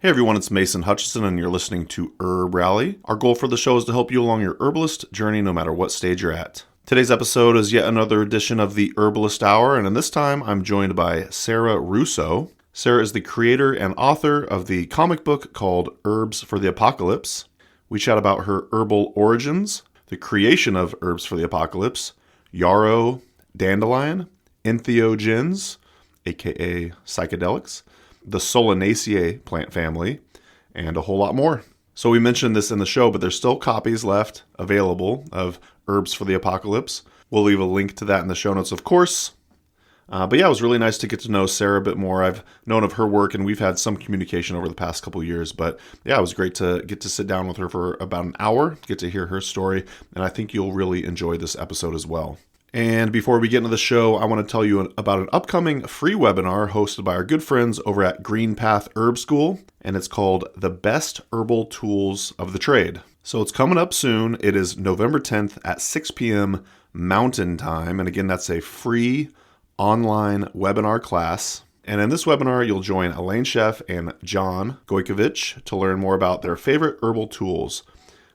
Hey everyone, it's Mason Hutchison and you're listening to Herb Rally. Our goal for the show is to help you along your herbalist journey no matter what stage you're at. Today's episode is yet another edition of the Herbalist Hour, and in this time I'm joined by Sarah Russo. Sarah is the creator and author of the comic book called Herbs for the Apocalypse. We chat about her herbal origins, the creation of Herbs for the Apocalypse, yarrow, dandelion, entheogens, aka psychedelics, the Solanaceae plant family, and a whole lot more. So we mentioned this in the show, but there's still copies left available of Herbs for the Apocalypse. We'll leave a link to that in the show notes, of course. But yeah, it was really nice to get to know Sarah a bit more. I've known of her work, and we've had some communication over the past couple years. But yeah, it was great to get to sit down with her for about an hour, get to hear her story, and I think you'll really enjoy this episode as well. And before we get into the show, I want to tell you about an upcoming free webinar hosted by our good friends over at Green Path Herb School, and it's called The Best Herbal Tools of the Trade. So it's coming up soon. It is November 10th at 6 p.m. Mountain Time, and again, that's a free online webinar class. And in this webinar, you'll join Elaine Sheff and John Gojkovic to learn more about their favorite herbal tools.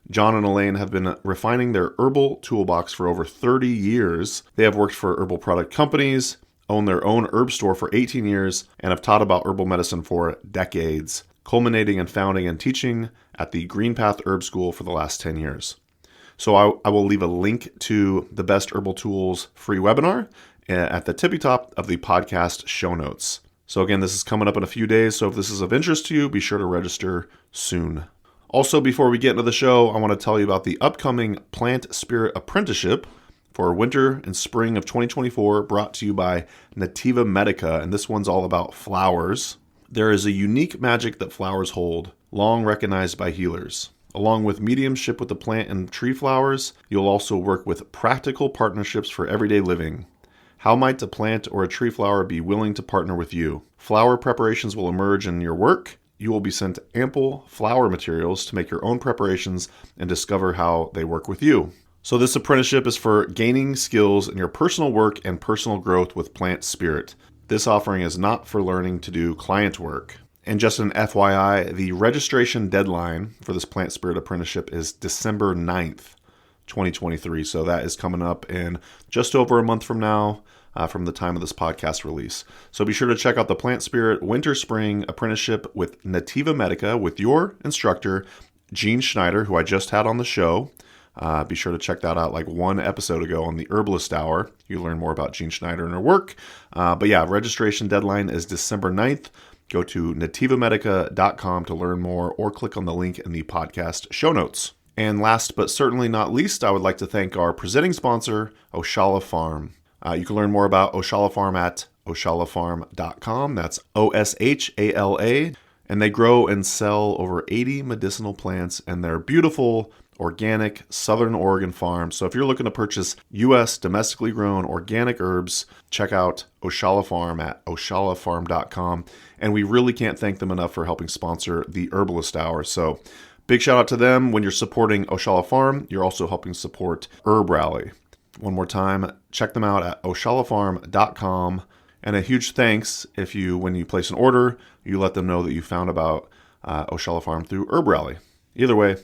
John and Elaine have been refining their herbal toolbox for over 30 years. They have worked for herbal product companies, owned their own herb store for 18 years, and have taught about herbal medicine for decades, culminating in founding and teaching at the Green Path Herb School for the last 10 years. So I will leave a link to the Best Herbal Tools free webinar at the tippy top of the podcast show notes. So again, this is coming up in a few days, so if this is of interest to you, be sure to register soon. Also, before we get into the show, I want to tell you about the upcoming Plant Spirit Apprenticeship for winter and spring of 2024, brought to you by Nativa Medica, and this one's all about flowers. There is a unique magic that flowers hold, long recognized by healers. Along with mediumship with the plant and tree flowers, you'll also work with practical partnerships for everyday living. How might a plant or a tree flower be willing to partner with you? Flower preparations will emerge in your work. You will be sent ample flower materials to make your own preparations and discover how they work with you. So this apprenticeship is for gaining skills in your personal work and personal growth with Plant Spirit. This offering is not for learning to do client work. And just an FYI, the registration deadline for this Plant Spirit apprenticeship is December 9th, 2023. So that is coming up in just over a month from now. From the time of this podcast release. So be sure to check out the Plant Spirit Winter Spring Apprenticeship with Nativa Medica with your instructor, Gene Schneider, who I just had on the show. Be sure to check that out like one episode ago on the Herbalist Hour. You learn more about Gene Schneider and her work. But yeah, registration deadline is December 9th. Go to nativamedica.com to learn more or click on the link in the podcast show notes. And last but certainly not least, I would like to thank our presenting sponsor, Oshala Farm. You can learn more about Oshala Farm at oshalafarm.com. That's O-S-H-A-L-A. And they grow and sell over 80 medicinal plants, and they're beautiful, organic, Southern Oregon farms. So if you're looking to purchase U.S. domestically grown organic herbs, check out Oshala Farm at oshalafarm.com. And we really can't thank them enough for helping sponsor the Herbalist Hour. So big shout out to them. When you're supporting Oshala Farm, you're also helping support Herb Rally. One more time, check them out at oshalafarm.com. And a huge thanks if when you place an order, you let them know that you found about Oshala Farm through Herb Rally. Either way,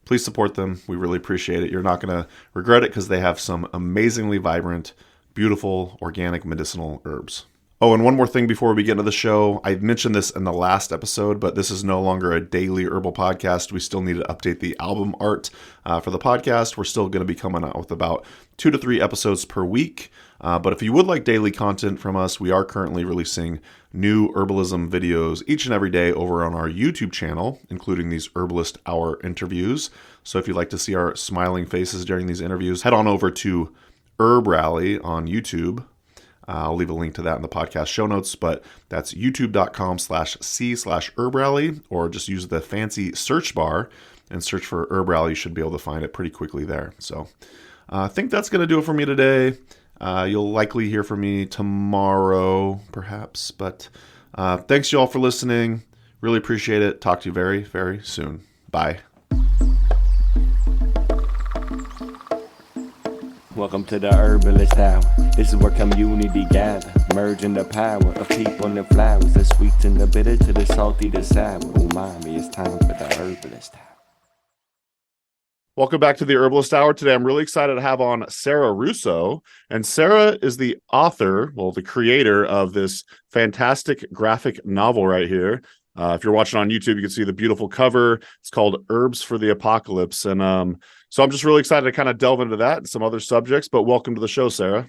please support them. We really appreciate it. You're not going to regret it because they have some amazingly vibrant, beautiful, organic medicinal herbs. Oh, and one more thing before we get into the show. I mentioned this in the last episode, but this is no longer a daily herbal podcast. We still need to update the album art for the podcast. We're still going to be coming out with about 2 to 3 episodes per week. But if you would like daily content from us, we are currently releasing new herbalism videos each and every day over on our YouTube channel, including these Herbalist Hour interviews. So if you'd like to see our smiling faces during these interviews, head on over to Herb Rally on YouTube. I'll leave a link to that in the podcast show notes, but that's youtube.com/c/herbrally, or just use the fancy search bar and search for Herb Rally. You should be able to find it pretty quickly there. So I think that's going to do it for me today. You'll likely hear from me tomorrow, perhaps, but thanks you all for listening. Really appreciate it. Talk to you very, very soon. Bye. Welcome to the Herbalist Hour. This is where community gather, merging the power of people and flowers, the sweet and the bitter to the salty, the sour. Umami, it's time for the Herbalist Hour. Welcome back to the Herbalist Hour. Today, I'm really excited to have on Sarah Russo. And Sarah is the author, the creator of this fantastic graphic novel right here. If you're watching on YouTube, you can see the beautiful cover. It's called Herbs for the Apocalypse. And so I'm just really excited to kind of delve into that and some other subjects. But welcome to the show, Sarah.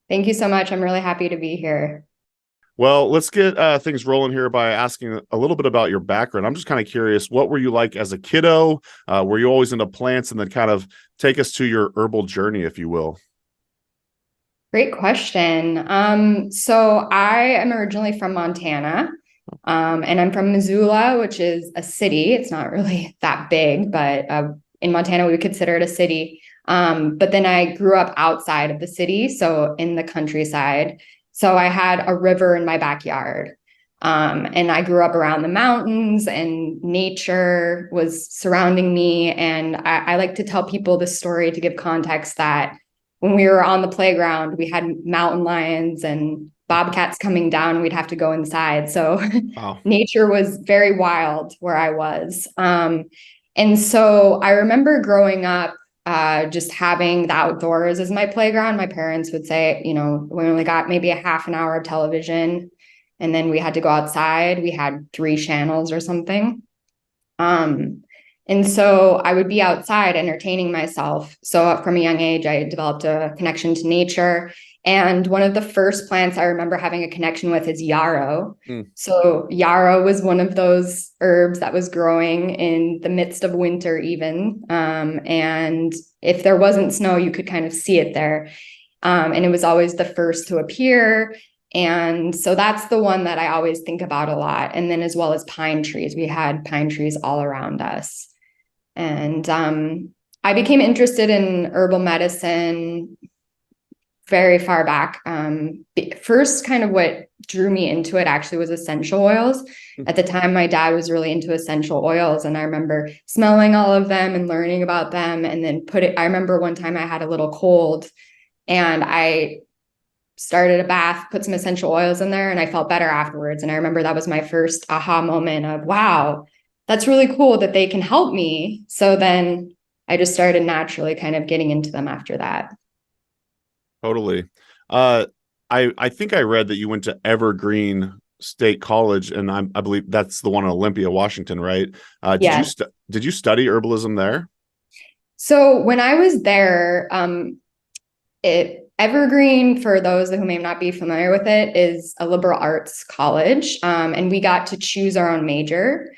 Thank you so much. I'm really happy to be here. Well, let's get things rolling here by asking a little bit about your background. I'm just kind of curious, what were you like as a kiddo? Were you always into plants? And then kind of take us to your herbal journey, if you will. Great question. So I am originally from Montana, and I'm from Missoula, which is a city. It's not really that big, but in Montana, we would consider it a city. But then I grew up outside of the city, so in the countryside. So I had a river in my backyard, and I grew up around the mountains, and nature was surrounding me. And I like to tell people this story to give context that when we were on the playground, we had mountain lions and bobcats coming down. We'd have to go inside. So Wow. Nature was very wild where I was. And so I remember growing up, just having the outdoors as my playground. My parents would say, we only got maybe a half an hour of television, and then we had to go outside. We had 3 channels or something. And so I would be outside entertaining myself. So from a young age, I developed a connection to nature. And one of the first plants I remember having a connection with is yarrow. So yarrow was one of those herbs that was growing in the midst of winter even. And if there wasn't snow, you could kind of see it there. And it was always the first to appear. And so that's the one that I always think about a lot. And then as well as pine trees, we had pine trees all around us. And I became interested in herbal medicine very far back. First, kind of what drew me into it actually was essential oils. At the time, my dad was really into essential oils, and I remember smelling all of them and learning about them. And then I remember one time I had a little cold, and I started a bath, put some essential oils in there, and I felt better afterwards. And I remember that was my first aha moment of, wow, that's really cool that they can help me. So then I just started naturally kind of getting into them after that. Totally. I think I read that you went to Evergreen State College, and I believe that's the one in Olympia, Washington, right? Did you study herbalism there? So when I was there, Evergreen, for those who may not be familiar with it, is a liberal arts college, and we got to choose our own major.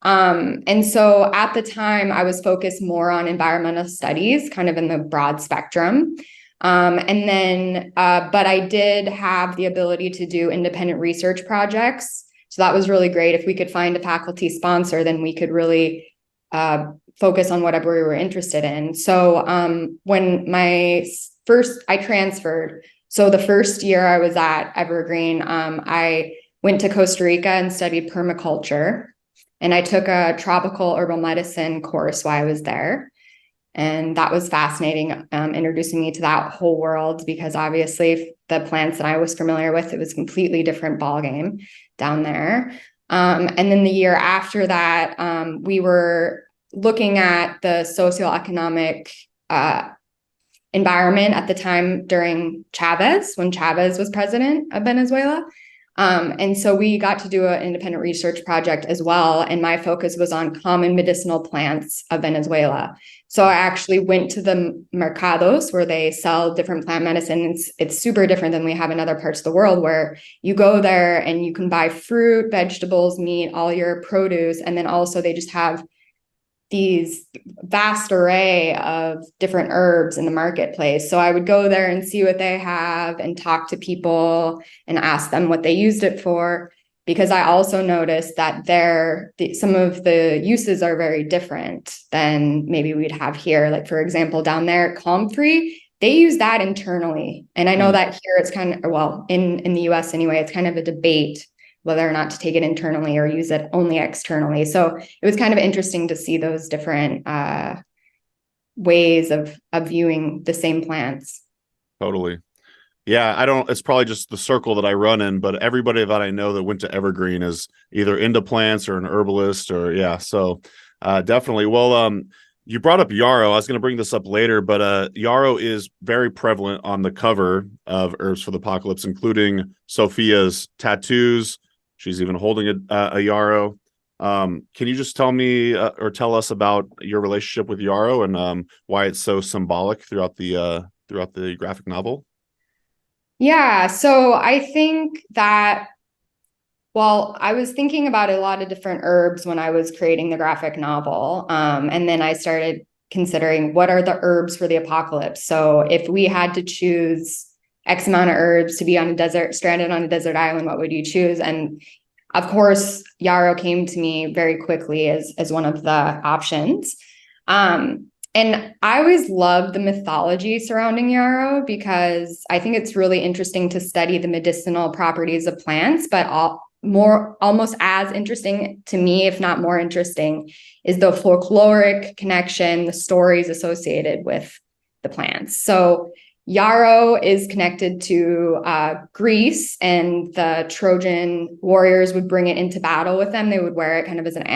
And so at the time, I was focused more on environmental studies, kind of in the broad spectrum. But I did have the ability to do independent research projects. So that was really great. If we could find a faculty sponsor, then we could really focus on whatever we were interested in. So when I transferred, so the first year I was at Evergreen, I went to Costa Rica and studied permaculture. And I took a tropical herbal medicine course while I was there. And that was fascinating, introducing me to that whole world, because obviously the plants that I was familiar with, it was a completely different ballgame down there. And then the year after that, we were looking at the socioeconomic environment at the time during when Chavez was president of Venezuela. And so we got to do an independent research project as well. And my focus was on common medicinal plants of Venezuela. So I actually went to the mercados where they sell different plant medicines. It's super different than we have in other parts of the world, where you go there and you can buy fruit, vegetables, meat, all your produce. And then also they just have these vast array of different herbs in the marketplace. So I would go there and see what they have and talk to people and ask them what they used it for, because I also noticed that some of the uses are very different than maybe we'd have here. Like, for example, down there, comfrey, they use that internally. And I know that here it's kind of, well, in the US anyway, it's kind of a debate whether or not to take it internally or use it only externally. So it was kind of interesting to see those different ways of viewing the same plants. Totally. Yeah, it's probably just the circle that I run in, but everybody that I know that went to Evergreen is either into plants or an herbalist or so definitely. Well, you brought up yarrow. I was going to bring this up later, but yarrow is very prevalent on the cover of Herbs for the Apocalypse, including Sophia's tattoos. She's even holding a yarrow. Can you just tell me or tell us about your relationship with yarrow and why it's so symbolic throughout the graphic novel? Yeah, so I think that, well, I was thinking about a lot of different herbs when I was creating the graphic novel. And then I started considering what are the herbs for the apocalypse. So if we had to choose X amount of herbs to be on a desert, stranded on a desert island, what would you choose? And of course, yarrow came to me very quickly as one of the options. And I always loved the mythology surrounding yarrow because I think it's really interesting to study the medicinal properties of plants, but almost as interesting to me, if not more interesting, is the folkloric connection, the stories associated with the plants. So yarrow is connected to Greece, and the Trojan warriors would bring it into battle with them. They would wear it kind of as an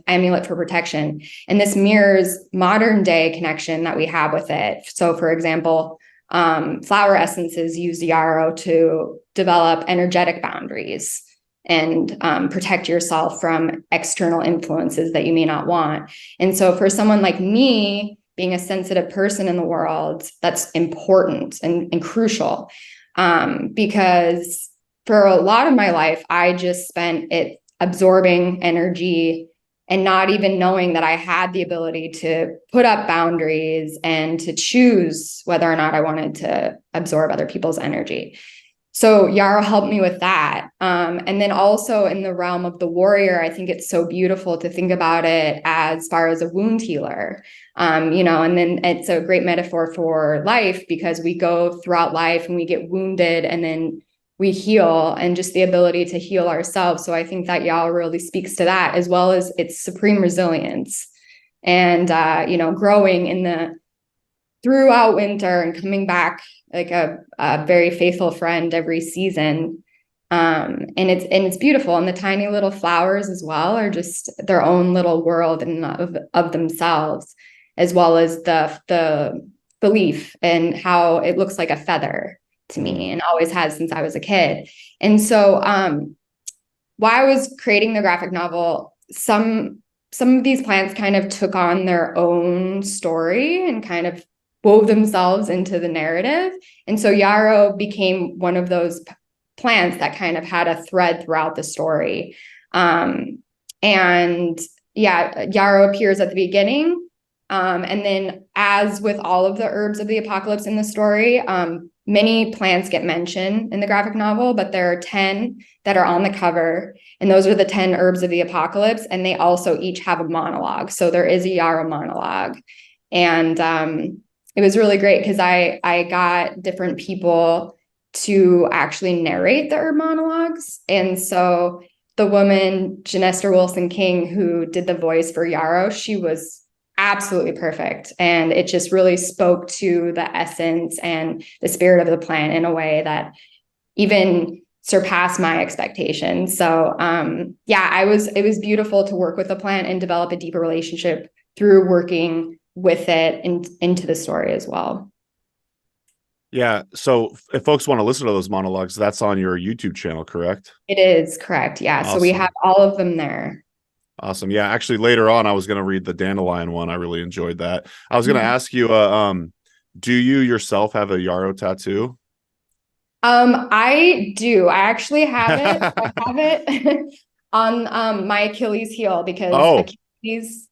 amulet for protection. And this mirrors modern day connection that we have with it. So, for example, flower essences use yarrow to develop energetic boundaries and protect yourself from external influences that you may not want. And so for someone like me, being a sensitive person in the world, that's important and crucial, because for a lot of my life, I just spent it absorbing energy and not even knowing that I had the ability to put up boundaries and to choose whether or not I wanted to absorb other people's energy. So yarrow helped me with that. And then also in the realm of the warrior, I think it's so beautiful to think about it as far as a wound healer. And then it's a great metaphor for life because we go throughout life and we get wounded and then we heal, and just the ability to heal ourselves. So I think that yarrow really speaks to that, as well as its supreme resilience and, growing throughout winter and coming back like a very faithful friend every season. And it's beautiful. And the tiny little flowers as well are just their own little world of themselves, as well as the leaf and how it looks like a feather to me and always has since I was a kid. And so while I was creating the graphic novel, some of these plants kind of took on their own story and kind of wove themselves into the narrative. And so yarrow became one of those plants that kind of had a thread throughout the story. Yarrow appears at the beginning. And then as with all of the herbs of the apocalypse in the story, many plants get mentioned in the graphic novel, but there are 10 that are on the cover. And those are the 10 herbs of the apocalypse. And they also each have a monologue. So there is a yarrow monologue. And it was really great because I got different people to actually narrate the herb monologues. And so the woman, Janester Wilson King, who did the voice for yarrow, she was absolutely perfect. And it just really spoke to the essence and the spirit of the plant in a way that even surpassed my expectations. So it was beautiful to work with the plant and develop a deeper relationship through working with it into the story as well. Yeah. So if folks want to listen to those monologues, that's on your YouTube channel, correct? It is correct. Yeah. Awesome. So we have all of them there. Awesome. Yeah. Actually, later on, I was going to read the dandelion one. I really enjoyed that. I was going to ask you, do you yourself have a yarrow tattoo? I do. I actually have it. I have it on my Achilles heel because Achilles,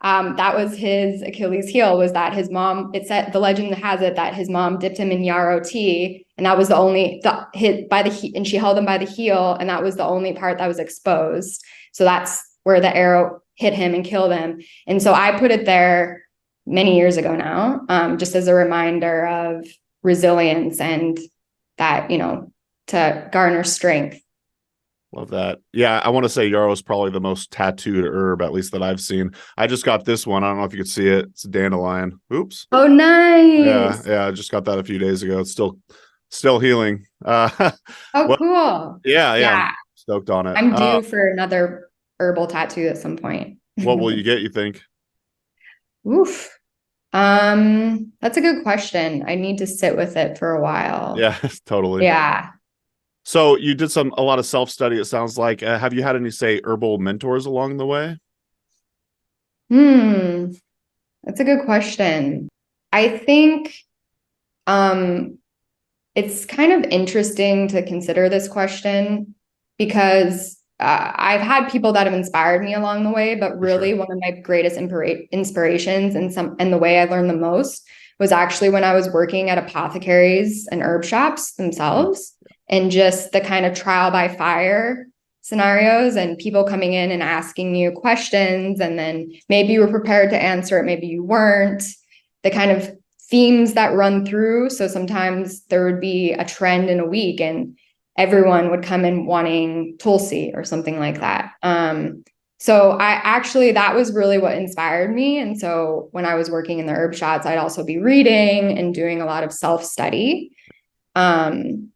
that was his Achilles heel, was that his mom, it said, the legend has it that his mom dipped him in yarrow tea, and that was the only and she held him by the heel, and that was the only part that was exposed. So that's where the arrow hit him and killed him. And so I put it there many years ago now, just as a reminder of resilience and that, to garner strength. Love that. Yeah, I want to say yarrow is probably the most tattooed herb, at least that I've seen. I just got this one. I don't know if you could see it. It's a dandelion. Oops. Oh, Yeah, nice. yeah. I just got that a few days ago. It's still healing. Oh, Well, cool. yeah. I'm Yeah, stoked on it. I'm due for another herbal tattoo at some point. What will you get, you think? Oof. That's a good question. I need to sit with it for a while. Yeah, totally. Yeah. So you did a lot of self-study, it sounds like. Have you had any, say, herbal mentors along the way? Hmm. That's a good question. I think um it's kind of interesting to consider this question because I've had people that have inspired me along the way, but For sure. really one of my greatest inspirations and the way I learned the most was actually when I was working at apothecaries and herb shops Mhm. themselves, and just the kind of trial by fire scenarios and people coming in and asking you questions, and then maybe you were prepared to answer it, maybe you weren't. The kind of themes that run through. So sometimes there would be a trend in a week and everyone would come in wanting Tulsi or something like that. So I actually, that was really what inspired me. And so when I was working in the herb shots, I'd also be reading and doing a lot of self-study. And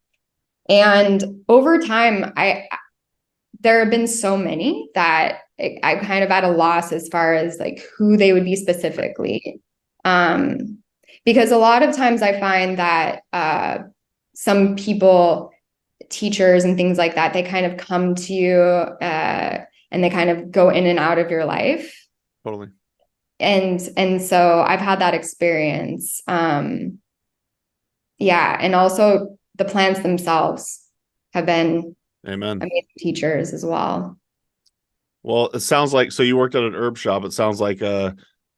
over time, there have been so many that I kind of at a loss as far as like who they would be specifically. Because a lot of times I find that some people, teachers and things like that, they kind of come to you and they kind of go in and out of your life. Totally. And so I've had that experience. Yeah, and also the plants themselves have been Amen. amazing teachers as well. Well, it sounds like, so you worked at an herb shop. It sounds like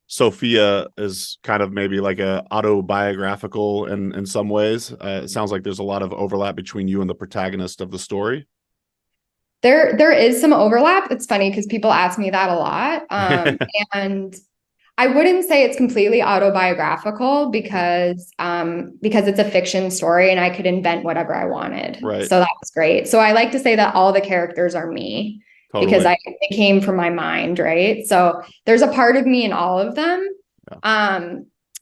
Sophia is kind of maybe like a autobiographical in some ways. It sounds like there's a lot of overlap between you and the protagonist of the story. There is some overlap. It's funny because people ask me that a lot. And I wouldn't say it's completely autobiographical because it's a fiction story and I could invent whatever I wanted. Right. So that was great. So I like to say that all the characters are me because Totally. it came from my mind, right? So there's a part of me in all of them. Yeah.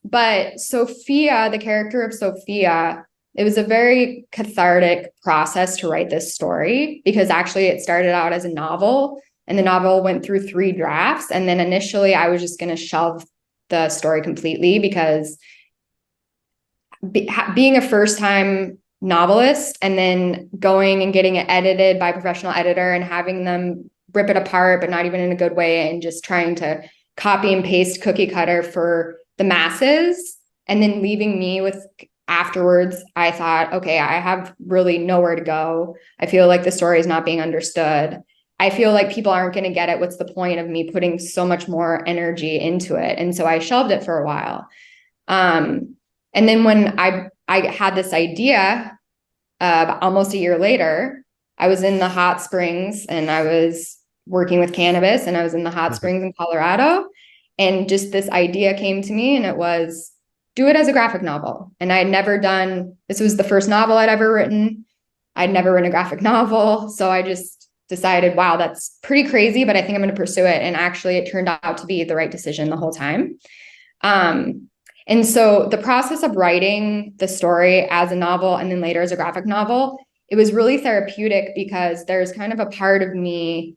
But Sophia, the character of Sophia, it was a very cathartic process to write this story because actually it started out as a novel and the novel went through 3 drafts. And then initially I was just going to shelve the story completely because being a first time novelist and then going and getting it edited by a professional editor and having them rip it apart, but not even in a good way, and just trying to copy and paste cookie cutter for the masses and then leaving me with afterwards, I thought, okay, I have really nowhere to go. I feel like the story is not being understood. I feel like people aren't going to get it. What's the point of me putting so much more energy into it? And so I shelved it for a while. And then when I had this idea, almost a year later, I was in the hot springs and I was working with cannabis and I was in the hot springs in Colorado. And just this idea came to me and it was do it as a graphic novel. And I had never done, this was the first novel I'd ever written. I'd never written a graphic novel. So I just decided, wow, that's pretty crazy, but I think I'm going to pursue it. And actually it turned out to be the right decision the whole time. And so the process of writing the story as a novel and then later as a graphic novel, it was really therapeutic because there's kind of a part of me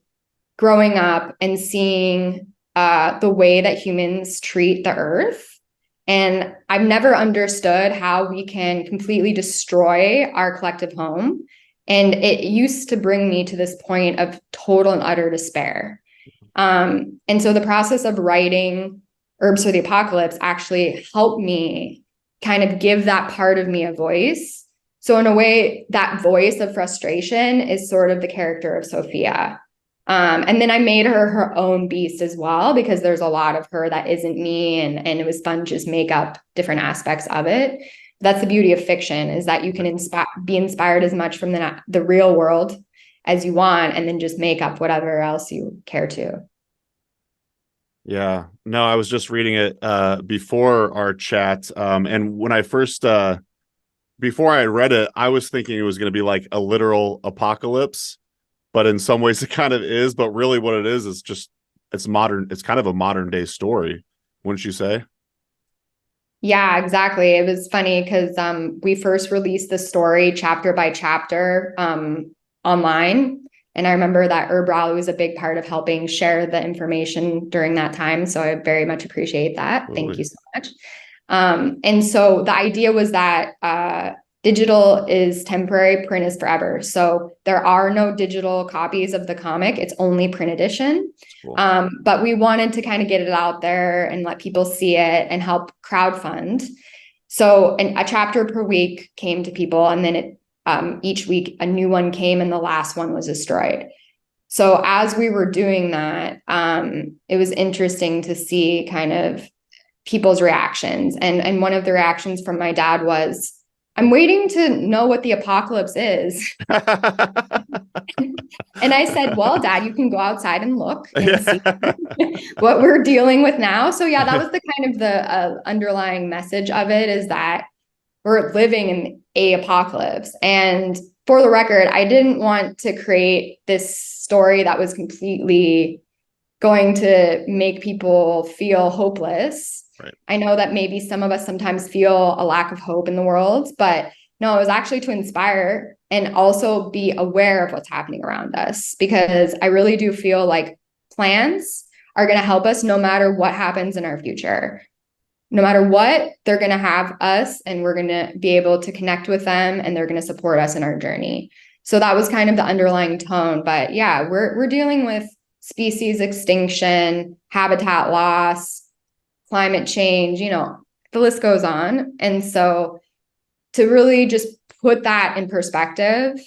growing up and seeing the way that humans treat the earth. And I've never understood how we can completely destroy our collective home. And it used to bring me to this point of total and utter despair. And so the process of writing Herbs for the Apocalypse actually helped me kind of give that part of me a voice. So in a way, that voice of frustration is sort of the character of Sophia. And then I made her own beast as well, because there's a lot of her that isn't me. And it was fun to just make up different aspects of it. That's the beauty of fiction, is that you can be inspired as much from the real world as you want, and then just make up whatever else you care to. Yeah. No, I was just reading it before our chat. And when I first before I read it, I was thinking it was going to be like a literal apocalypse. but in some ways it kind of is. But really what it is just, it's modern. It's kind of a modern day story, wouldn't you say? Yeah, exactly. It was funny because we first released the story chapter by chapter online. And I remember that Herb Rally was a big part of helping share the information during that time. So I very much appreciate that. Totally. Thank you so much. And so the idea was that digital is temporary, print is forever. So there are no digital copies of the comic. It's only print edition. Cool. But we wanted to kind of get it out there and let people see it and help crowdfund. So a chapter per week came to people, and then each week a new one came, and the last one was destroyed. So as we were doing that, it was interesting to see kind of people's reactions. And one of the reactions from my dad was, I'm waiting to know what the apocalypse is. And I said, well, Dad, you can go outside and look and see what we're dealing with now. So yeah, that was the kind of the underlying message of it, is that we're living in a apocalypse. And for the record, I didn't want to create this story that was completely going to make people feel hopeless. Right. I know that maybe some of us sometimes feel a lack of hope in the world, but no, it was actually to inspire and also be aware of what's happening around us, because I really do feel like plants are going to help us no matter what happens in our future. No matter what, they're going to have us, and we're going to be able to connect with them, and they're going to support us in our journey. So that was kind of the underlying tone. But yeah, we're dealing with species extinction, habitat loss, climate change, the list goes on. And so to really just put that in perspective,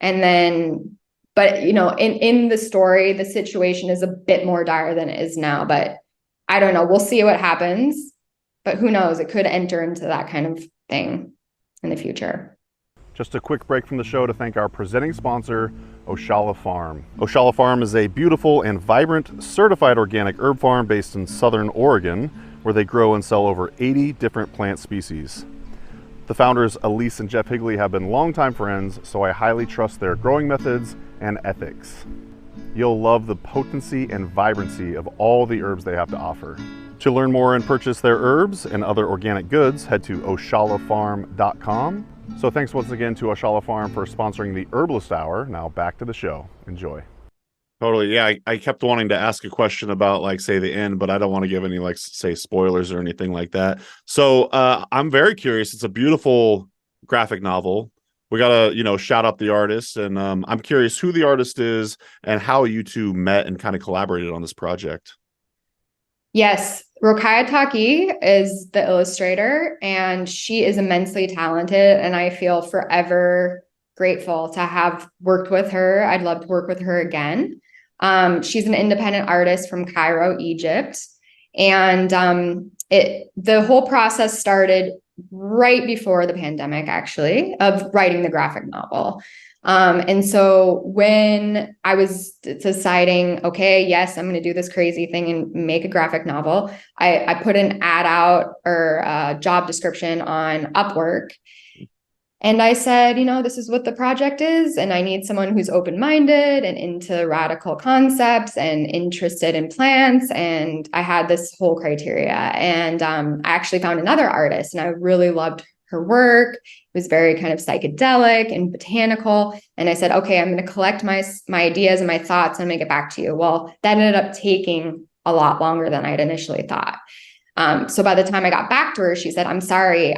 and then, but in the story, the situation is a bit more dire than it is now, but I don't know, we'll see what happens, but who knows, it could enter into that kind of thing in the future. Just a quick break from the show to thank our presenting sponsor, Oshala Farm. Oshala Farm is a beautiful and vibrant certified organic herb farm based in Southern Oregon, where they grow and sell over 80 different plant species. The founders, Elise and Jeff Higley, have been longtime friends, so I highly trust their growing methods and ethics. You'll love the potency and vibrancy of all the herbs they have to offer. To learn more and purchase their herbs and other organic goods, head to oshalafarm.com. So thanks once again to Oshala Farm for sponsoring the Herbalist Hour. Now back to the show. Enjoy. Totally. Yeah, I kept wanting to ask a question about, like, say, the end, but I don't want to give any, like, say, spoilers or anything like that. So I'm very curious. It's a beautiful graphic novel. We got to, shout out the artist. And I'm curious who the artist is and how you two met and kind of collaborated on this project. Yes, Rokaya Taki is the illustrator, and she is immensely talented, and I feel forever grateful to have worked with her. I'd love to work with her again. She's an independent artist from Cairo, Egypt, and the whole process started right before the pandemic, actually, of writing the graphic novel. And so when I was deciding, okay, yes, I'm going to do this crazy thing and make a graphic novel, I put an ad out, or a job description on Upwork. And I said, this is what the project is, and I need someone who's open-minded and into radical concepts and interested in plants. And I had this whole criteria. And I actually found another artist, and I really loved her work. It was very kind of psychedelic and botanical. And I said, okay, I'm going to collect my ideas and my thoughts and make it back to you. Well, that ended up taking a lot longer than I'd initially thought. So by the time I got back to her, she said, I'm sorry,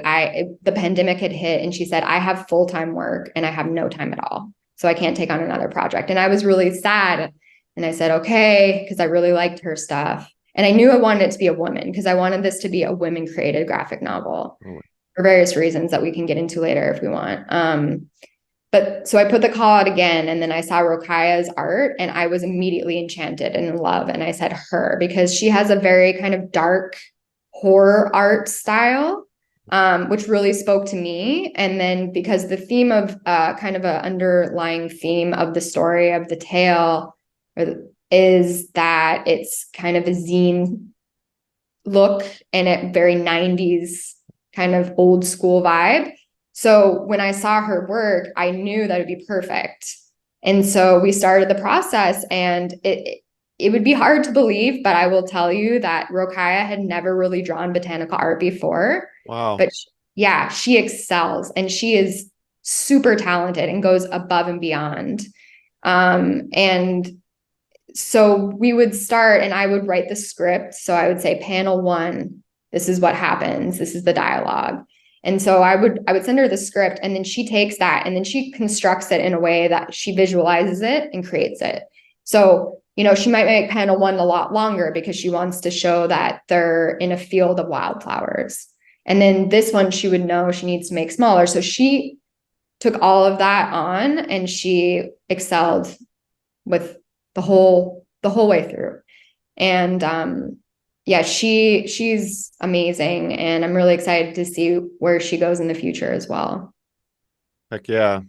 the pandemic had hit, and she said, I have full-time work and I have no time at all. So I can't take on another project. And I was really sad. And I said, okay, because I really liked her stuff. And I knew I wanted it to be a woman, because I wanted this to be a women-created graphic novel. For various reasons that we can get into later if we want. But so I put the call out again, and then I saw Rokaya's art, and I was immediately enchanted and in love. And I said her, because she has a very kind of dark horror art style, which really spoke to me. And then because the theme of kind of an underlying theme of the story of the tale is that it's kind of a zine look, and it very 90s kind of old school vibe. So when I saw her work, I knew that it'd be perfect. And so we started the process, and it would be hard to believe, but I will tell you that Rokaya had never really drawn botanical art before. Wow. But yeah, she excels, and she is super talented and goes above and beyond. And so we would start, and I would write the script. So I would say, panel 1, this is what happens. This is the dialogue. And so I would send her the script, and then she takes that and then she constructs it in a way that she visualizes it and creates it. So, she might make panel 1 a lot longer because she wants to show that they're in a field of wildflowers. And then this one, she would know she needs to make smaller. So she took all of that on, and she excelled with the whole way through. And yeah, she's amazing, and I'm really excited to see where she goes in the future as well. Heck yeah.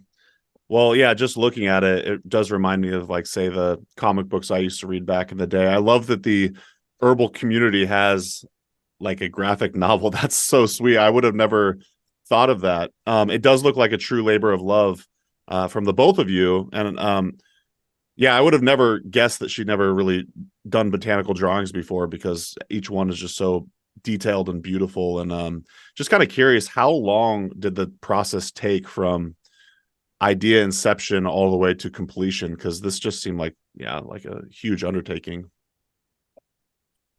Well, yeah, just looking at it, it does remind me of, like, say, the comic books I used to read back in the day. I love that the herbal community has like a graphic novel. That's so sweet. I would have never thought of that. It does look like a true labor of love from the both of you. And yeah, I would have never guessed that she'd never really done botanical drawings before, because each one is just so detailed and beautiful. And just kind of curious, how long did the process take from idea inception all the way to completion? Because this just seemed like, yeah, like a huge undertaking.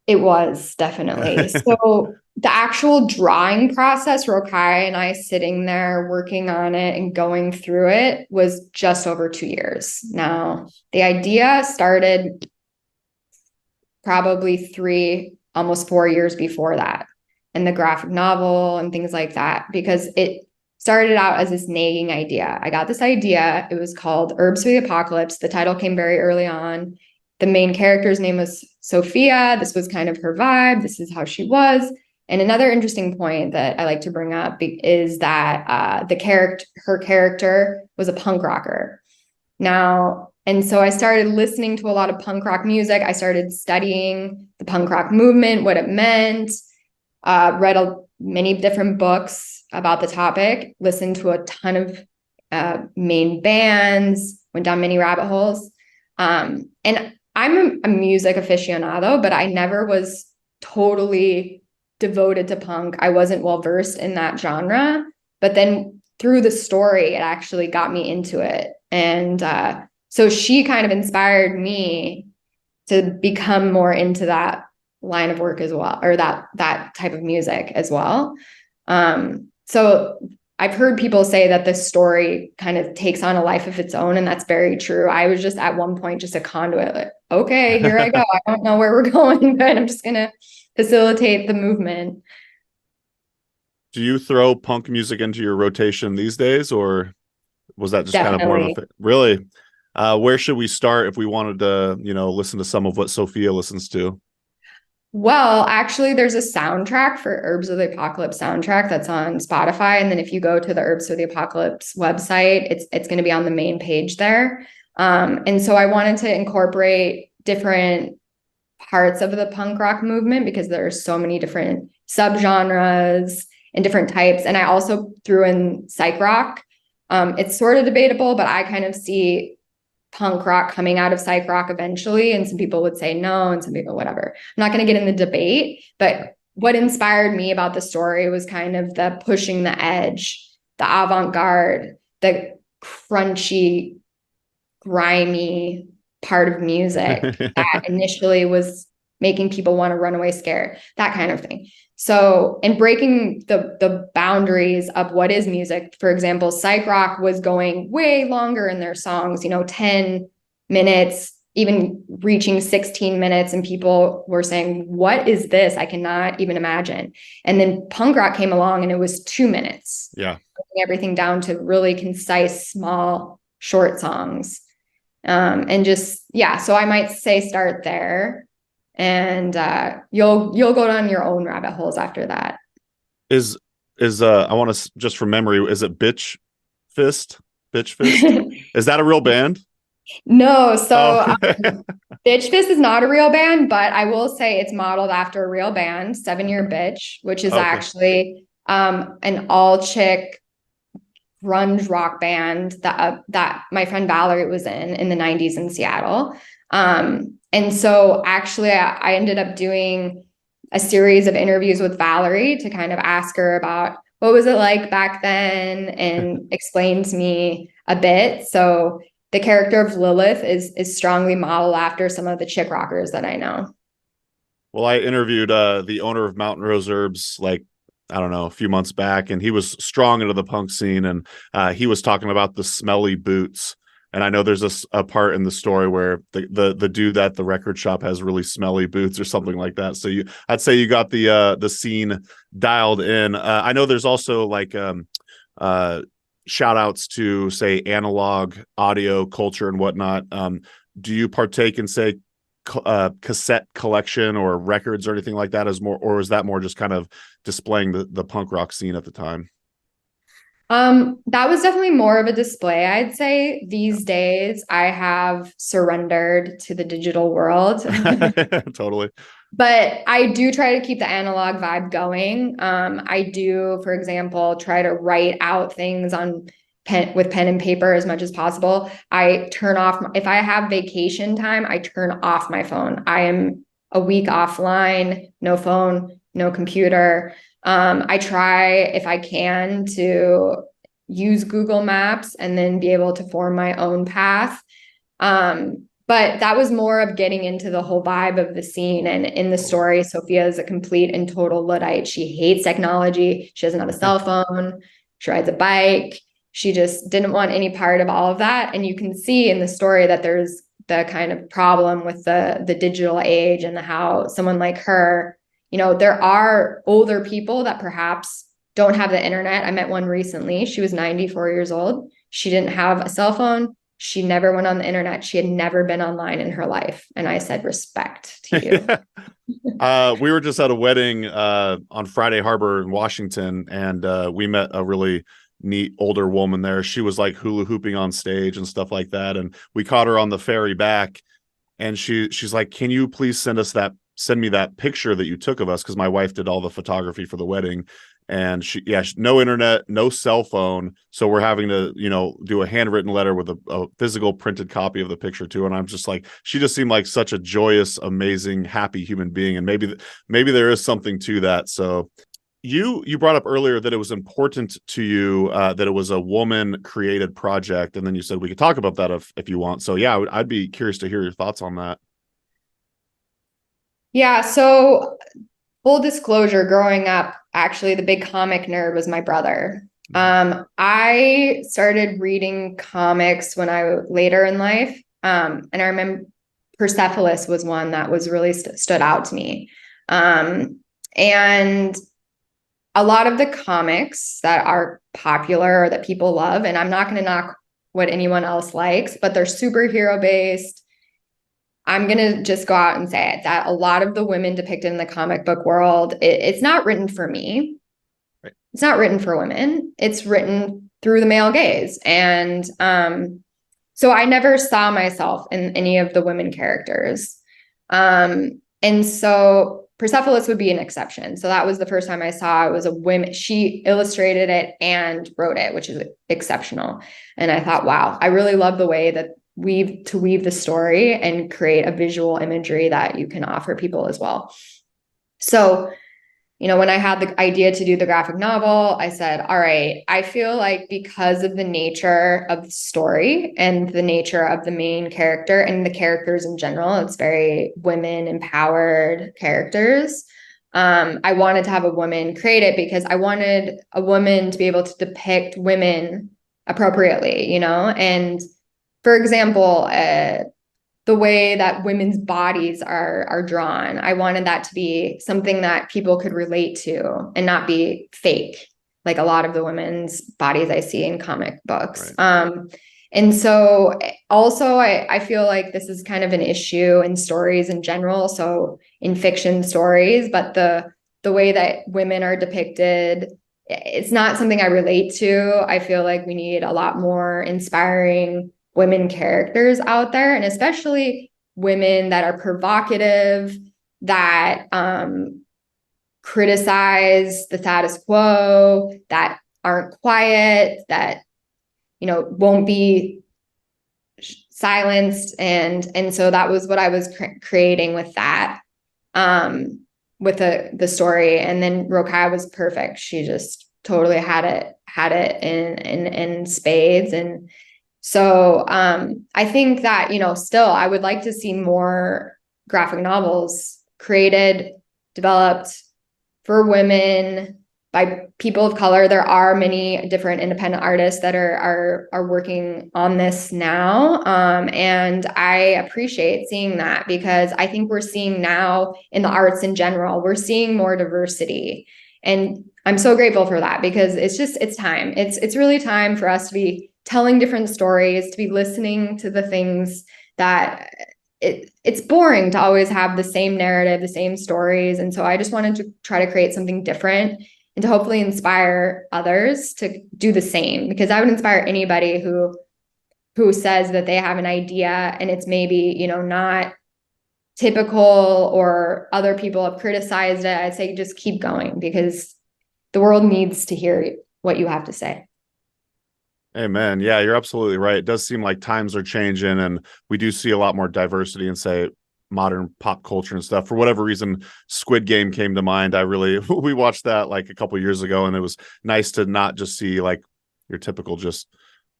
It was definitely. So the actual drawing process, Rokai and I sitting there working on it and going through it, was just over 2 years. Now, the idea started probably 3, almost 4 years before that, and the graphic novel and things like that, because it started out as this nagging idea. I got this idea. It was called Herbs for the Apocalypse. The title came very early on. The main character's name was Sophia. This was kind of her vibe. This is how she was. And another interesting point that I like to bring up is that her character was a punk rocker. Now, and so I started listening to a lot of punk rock music. I started studying the punk rock movement, what it meant, read many different books about the topic, listened to a ton of main bands, went down many rabbit holes. And I'm a music aficionado, but I never was totally devoted to punk. I wasn't well versed in that genre, but then through the story, it actually got me into it. And so she kind of inspired me to become more into that line of work as well, or that type of music as well. So I've heard people say that this story kind of takes on a life of its own, and that's very true. I was just at one point just a conduit, like, okay, here I go. I don't know where we're going, but I'm just going to facilitate the movement. Do you throw punk music into your rotation these days, or was that just Definitely. kind of more of a really? Where should we start if we wanted to, listen to some of what Sophia listens to? Well, actually, there's a soundtrack for Herbs of the Apocalypse soundtrack that's on Spotify. And then if you go to the Herbs of the Apocalypse website, it's going to be on the main page there. And so I wanted to incorporate different parts of the punk rock movement, because there are so many different subgenres and different types. And I also threw in psych rock. It's sort of debatable, but I kind of see punk rock coming out of psych rock eventually. And some people would say no, and some people, whatever. I'm not going to get in the debate, but what inspired me about the story was kind of the pushing the edge, the avant-garde, the crunchy, grimy part of music that initially was making people want to run away scared, that kind of thing. So, and breaking the boundaries of what is music. For example, psych rock was going way longer in their songs, 10 minutes, even reaching 16 minutes. And people were saying, what is this? I cannot even imagine. And then punk rock came along and it was 2 minutes. Yeah. Everything down to really concise, small, short songs. And just, yeah, so I might say start there. And you'll go down your own rabbit holes after that. Is I want to just from memory, is it Bitch Fist? Is that a real band? No, so Oh. Bitch Fist is not a real band, but I will say it's modeled after a real band, 7 Year Bitch, which is actually an all chick grunge rock band that my friend Valerie was in the 90s in Seattle. And so actually I ended up doing a series of interviews with Valerie to kind of ask her about what was it like back then and explain to me a bit. So the character of Lilith is strongly modeled after some of the chick rockers that I know. Well, I interviewed the owner of Mountain Rose Herbs, like, I don't know, a few months back, and he was strong into the punk scene, and he was talking about the smelly boots. And I know there's a part in the story where the dude at the record shop has really smelly boots or something like that. So I'd say you got the scene dialed in. I know there's also like shout outs to, say, analog audio culture and whatnot. Do you partake in, say, cassette collection or records or anything like that, or is that more just kind of displaying the punk rock scene at the time? That was definitely more of a display. I'd say these days I have surrendered to the digital world. Totally. But I do try to keep the analog vibe going. I do, for example, try to write out things on with pen and paper as much as possible. I turn off, if I have vacation time, I turn off my phone. I am a week offline, no phone, no computer. I try, if I can, to use Google Maps and then be able to form my own path. But that was more of getting into the whole vibe of the scene. And in the story, Sophia is a complete and total Luddite. She hates technology. She doesn't have a cell phone. She rides a bike. She just didn't want any part of all of that. And you can see in the story that there's the kind of problem with the digital age and how someone like her, there are older people that perhaps don't have the internet. I met one recently. She was 94 years old. She didn't have a cell phone. She never went on the internet. She had never been online in her life. And I said, respect to you. We were just at a wedding on Friday Harbor in Washington, and we met a really neat older woman there. She was like hula hooping on stage and stuff like that. And we caught her on the ferry back, and she's like, can you please send me that picture that you took of us? Because my wife did all the photography for the wedding. And no internet, no cell phone. So we're having to, do a handwritten letter with a physical printed copy of the picture too. And I'm just like, she just seemed like such a joyous, amazing, happy human being. And maybe there is something to that. So you brought up earlier that it was important to you that it was a woman created project. And then you said we could talk about that if you want. So yeah, I'd be curious to hear your thoughts on that. Yeah. So full disclosure, growing up, actually, the big comic nerd was my brother. I started reading comics when I was later in life. And I remember Persepolis was one that was really stood out to me. And a lot of the comics that are popular or that people love, and I'm not going to knock what anyone else likes, but they're superhero based. I'm going to just go out and say it, that a lot of the women depicted in the comic book world, it's not written for me. Right. It's not written for women. It's written through the male gaze. And so I never saw myself in any of the women characters. And so Persepolis would be an exception. So that was the first time I saw it was a woman. She illustrated it and wrote it, which is exceptional. And I thought, wow, I really love the way that weave the story and create a visual imagery that you can offer people as well. So, when I had the idea to do the graphic novel, I said, all right, I feel like because of the nature of the story and the nature of the main character and the characters in general, it's very women empowered characters. I wanted to have a woman create it because I wanted a woman to be able to depict women appropriately, and for example, the way that women's bodies are drawn, I wanted that to be something that people could relate to and not be fake, like a lot of the women's bodies I see in comic books. Right. And so also I feel like this is kind of an issue in stories in general, so in fiction stories, but the way that women are depicted, it's not something I relate to. I feel like we need a lot more inspiring women characters out there, and especially women that are provocative, that criticize the status quo, that aren't quiet, that won't be silenced. And so that was what I was creating with that, with the story. And then Rokai was perfect. She just totally had it in spades. And so I think that, still I would like to see more graphic novels created, developed for women by people of color. There are many different independent artists that are working on this now. And I appreciate seeing that, because I think we're seeing now in the arts in general, we're seeing more diversity. And I'm so grateful for that, because it's time. It's really time for us to be telling different stories, to be listening to the things that it's boring to always have the same narrative, the same stories. And so I just wanted to try to create something different and to hopefully inspire others to do the same, because I would inspire anybody who says that they have an idea and it's maybe, not typical, or other people have criticized it. I'd say just keep going, because the world needs to hear what you have to say. Amen. Yeah, you're absolutely right. It does seem like times are changing, and we do see a lot more diversity in, say, modern pop culture and stuff. For whatever reason, Squid Game came to mind. We watched that like a couple years ago, and it was nice to not just see like your typical just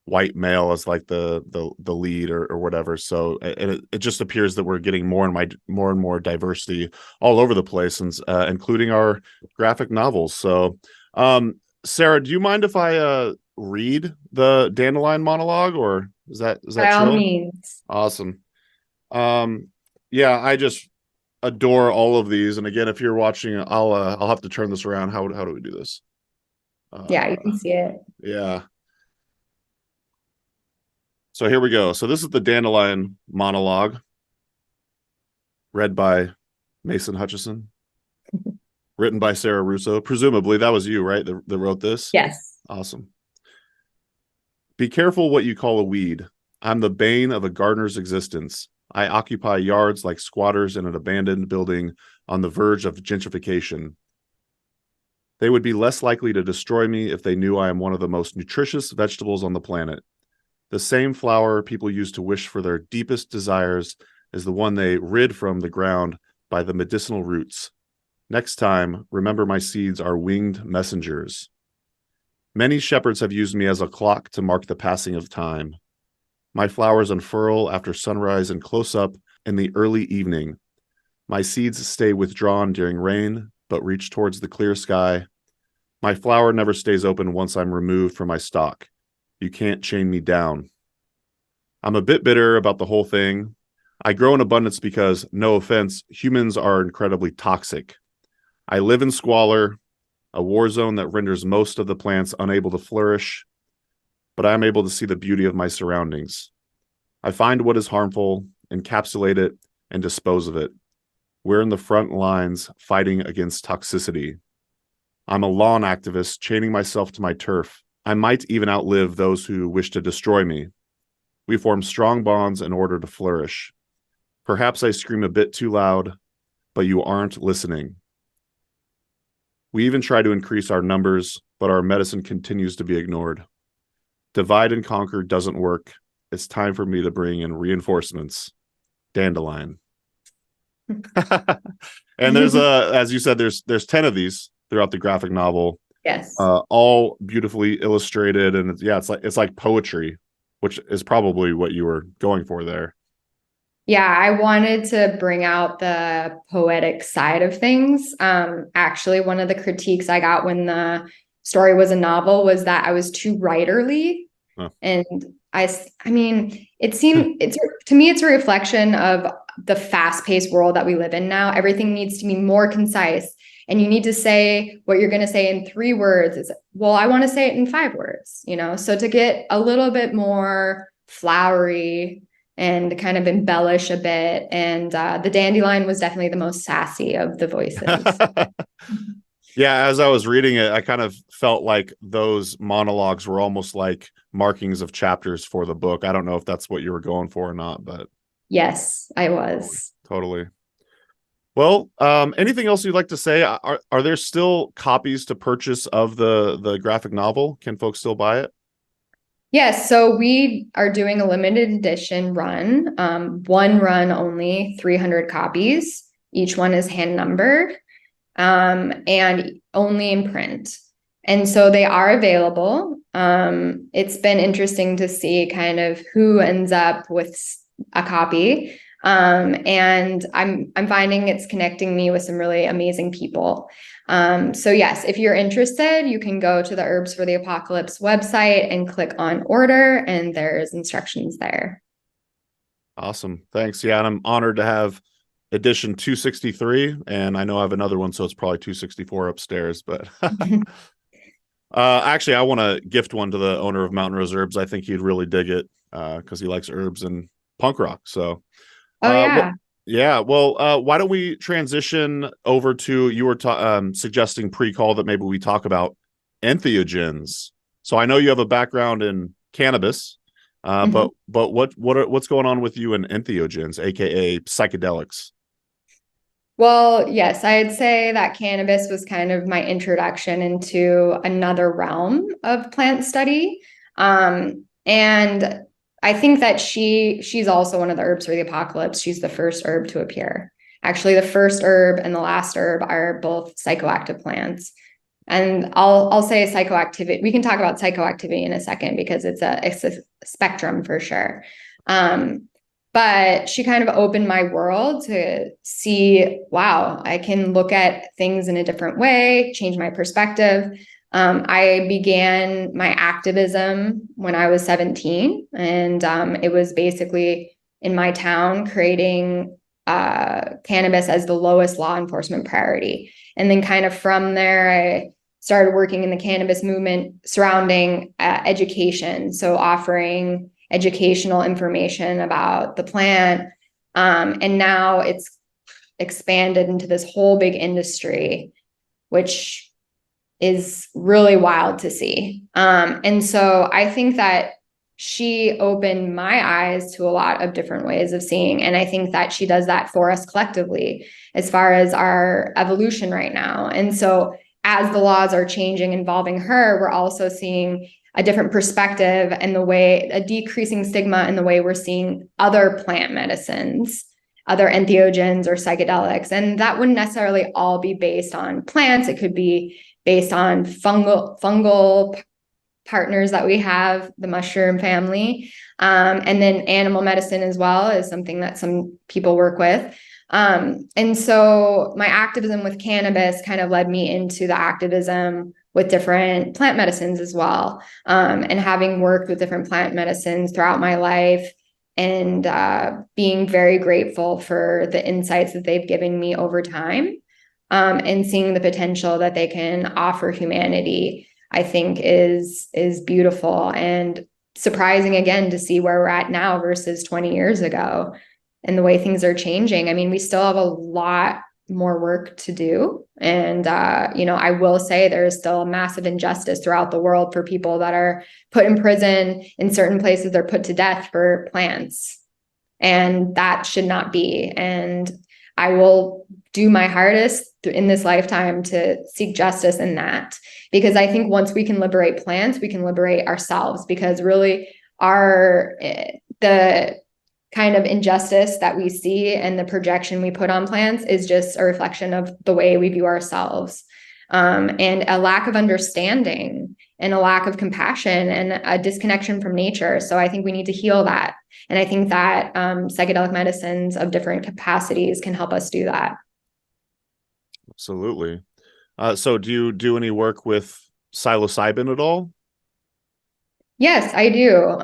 white male as like the lead or whatever. So it just appears that we're getting more and more diversity all over the place, and including our graphic novels. So, Sarah, do you mind if I read the dandelion monologue, or is that By all chill? means. Awesome. Yeah, I just adore all of these. And again, if you're watching, I'll have to turn this around. How do we do this? Yeah, you can see it. Yeah. So here we go. So this is the dandelion monologue, read by Mason Hutchison, written by Sarah Russo. Presumably that was you, right? That wrote this? Yes. Awesome. Be careful what you call a weed. I'm the bane of a gardener's existence. I occupy yards like squatters in an abandoned building on the verge of gentrification. They would be less likely to destroy me if they knew I am one of the most nutritious vegetables on the planet. The same flower people use to wish for their deepest desires is the one they rid from the ground by the medicinal roots. Next time, remember my seeds are winged messengers. Many shepherds have used me as a clock to mark the passing of time. My flowers unfurl after sunrise and close up in the early evening. My seeds stay withdrawn during rain, but reach towards the clear sky. My flower never stays open once I'm removed from my stalk. You can't chain me down. I'm a bit bitter about the whole thing. I grow in abundance because, no offense, humans are incredibly toxic. I live in squalor, a war zone that renders most of the plants unable to flourish, but I am able to see the beauty of my surroundings. I find what is harmful, encapsulate it, and dispose of it. We're in the front lines fighting against toxicity. I'm a lawn activist chaining myself to my turf. I might even outlive those who wish to destroy me. We form strong bonds in order to flourish. Perhaps I scream a bit too loud, but you aren't listening. We even try to increase our numbers, but our medicine continues to be ignored. Divide and conquer doesn't work. It's time for me to bring in reinforcements. Dandelion. And there's as you said, there's 10 of these throughout the graphic novel. Yes. All beautifully illustrated, and it's like poetry, which is probably what you were going for there. Yeah, I wanted to bring out the poetic side of things. Actually, one of the critiques I got when the story was a novel was that I was too writerly. Huh. And I mean, it seemed to me, it's a reflection of the fast-paced world that we live in now. Everything needs to be more concise, and you need to say what you're going to say in 3 words. I want to say it in 5 words, so to get a little bit more flowery and kind of embellish a bit. And the dandelion was definitely the most sassy of the voices. Yeah, as I was reading it, I kind of felt like those monologues were almost like markings of chapters for the book. I don't know if that's what you were going for or not, but yes, I was. Totally. Well, anything else you'd like to say? Are there still copies to purchase of the graphic novel? Can folks still buy it? Yes, so we are doing a limited edition run, one run only, 300 copies. Each one is hand numbered, and only in print. And so they are available. It's been interesting to see kind of who ends up with a copy. And I'm finding it's connecting me with some really amazing people. So yes, if you're interested, you can go to the Herbs for the Apocalypse website and click on order, and there's instructions there. Awesome. Thanks. Yeah, and I'm honored to have edition 263, and I know I have another one, so it's probably 264 upstairs, but actually I want to gift one to the owner of Mountain Rose Herbs. I think he'd really dig it because he likes herbs and punk rock. So yeah. Well, why don't we transition over to, you were suggesting pre-call that maybe we talk about entheogens. So I know you have a background in cannabis, but what's going on with you in entheogens, aka psychedelics? Well, yes, I'd say that cannabis was kind of my introduction into another realm of plant study. And I think that she's also one of the herbs for the apocalypse. She's the first herb to appear. Actually, the first herb and the last herb are both psychoactive plants. And I'll say psychoactivity. We can talk about psychoactivity in a second because it's a spectrum for sure. But she kind of opened my world to see, wow, I can look at things in a different way, change my perspective. I began my activism when I was 17, and it was basically in my town creating cannabis as the lowest law enforcement priority. And then kind of from there, I started working in the cannabis movement surrounding education. So offering educational information about the plant. And now it's expanded into this whole big industry, which is really wild to see. And so I think that she opened my eyes to a lot of different ways of seeing. And I think that she does that for us collectively as far as our evolution right now. And so as the laws are changing involving her, we're also seeing a different perspective and the way, a decreasing stigma in the way we're seeing other plant medicines, other entheogens or psychedelics. And that wouldn't necessarily all be based on plants. It could be based on fungal partners that we have, the mushroom family. And then animal medicine as well is something that some people work with. And so my activism with cannabis kind of led me into the activism with different plant medicines as well. And having worked with different plant medicines throughout my life and being very grateful for the insights that they've given me over time, and seeing the potential that they can offer humanity, I think is beautiful and surprising again to see where we're at now versus 20 years ago and the way things are changing. I mean, we still have a lot more work to do. And, I will say there is still a massive injustice throughout the world for people that are put in prison. In certain places, they're put to death for plants. And that should not be. And I will do my hardest in this lifetime to seek justice in that. Because I think once we can liberate plants, we can liberate ourselves, because really the kind of injustice that we see and the projection we put on plants is just a reflection of the way we view ourselves, and a lack of understanding and a lack of compassion and a disconnection from nature. So I think we need to heal that. And I think that psychedelic medicines of different capacities can help us do that. Absolutely. So do you do any work with psilocybin at all? Yes, I do.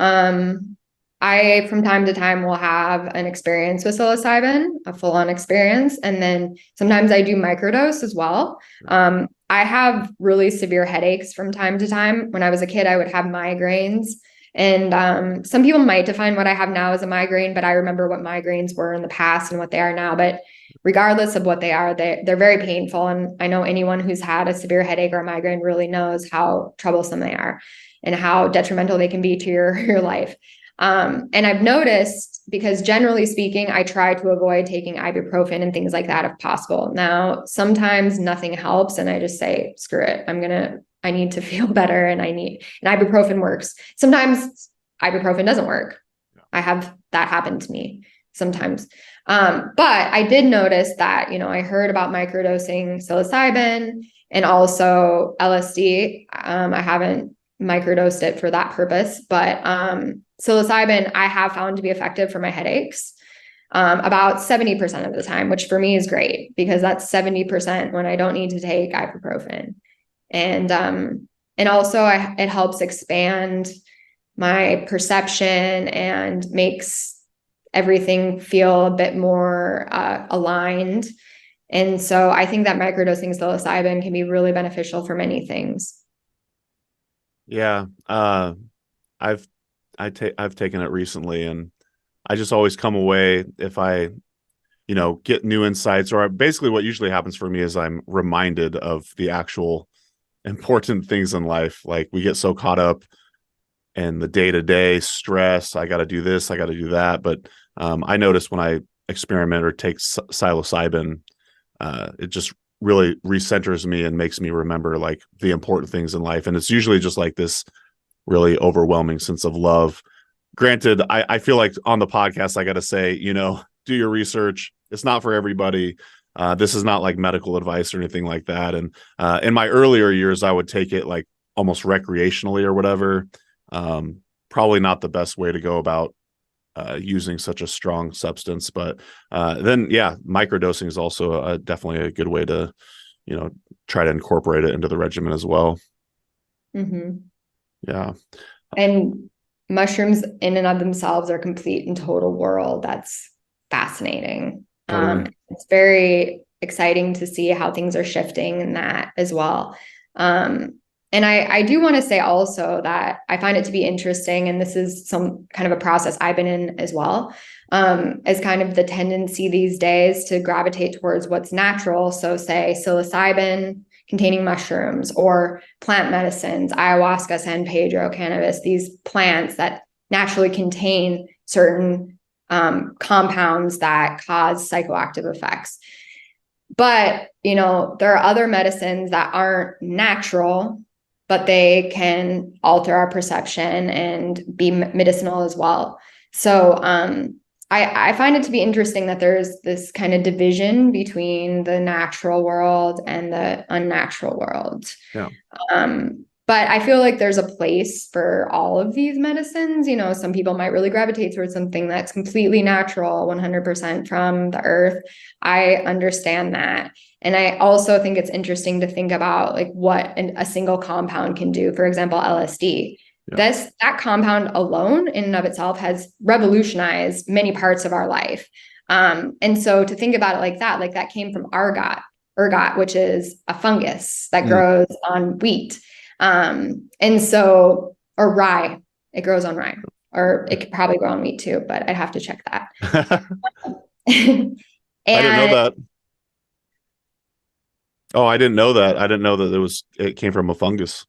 I, from time to time, will have an experience with psilocybin, a full-on experience. And then sometimes I do microdose as well. I have really severe headaches from time to time. When I was a kid, I would have migraines. And some people might define what I have now as a migraine, but I remember what migraines were in the past and what they are now. But regardless of what they are, they're very painful. And I know anyone who's had a severe headache or a migraine really knows how troublesome they are and how detrimental they can be to your life. And I've noticed, because generally speaking, I try to avoid taking ibuprofen and things like that if possible. Now, sometimes nothing helps and I just say, screw it, I'm going to I need to feel better, and ibuprofen works. Sometimes ibuprofen doesn't work. I have that happen to me sometimes. But I did notice that, I heard about microdosing psilocybin and also LSD. I haven't microdosed it for that purpose, but psilocybin I have found to be effective for my headaches about 70% of the time, which for me is great because that's 70% when I don't need to take ibuprofen. And also it helps expand my perception and makes everything feel a bit more aligned. And so I think that microdosing psilocybin can be really beneficial for many things. Yeah. I've taken it recently, and I just always come away, if I, get new insights, or basically what usually happens for me is I'm reminded of the actual important things in life. Like, we get so caught up in the day-to-day stress. I got to do this, I got to do that. But I notice when I experiment or take psilocybin, it just really recenters me and makes me remember like the important things in life. And it's usually just like this really overwhelming sense of love. Granted, I feel like on the podcast, I got to say, do your research. It's not for everybody. This is not like medical advice or anything like that. And in my earlier years, I would take it like almost recreationally or whatever. Probably not the best way to go about using such a strong substance. But then, yeah, microdosing is also definitely a good way to, try to incorporate it into the regimen as well. Mm-hmm. Yeah. And mushrooms in and of themselves are a complete and total world. That's fascinating. Totally. It's very exciting to see how things are shifting in that as well. And I do want to say also that I find it to be interesting, and this is some kind of a process I've been in as well, as kind of the tendency these days to gravitate towards what's natural. So say psilocybin containing mushrooms or plant medicines, ayahuasca, San Pedro, cannabis, these plants that naturally contain certain compounds that cause psychoactive effects. But, there are other medicines that aren't natural, but they can alter our perception and be medicinal as well. So I find it to be interesting that there's this kind of division between the natural world and the unnatural world. Yeah. But I feel like there's a place for all of these medicines. Some people might really gravitate towards something that's completely natural, 100% from the earth. I understand that. And I also think it's interesting to think about like what a single compound can do. For example, LSD. Yeah. That compound alone in and of itself has revolutionized many parts of our life. And so to think about it like that came from ergot, which is a fungus that grows on wheat. Or rye, it grows on rye, or it could probably grow on wheat too, but I'd have to check that. I didn't know that. Oh, I didn't know that. I didn't know that it came from a fungus.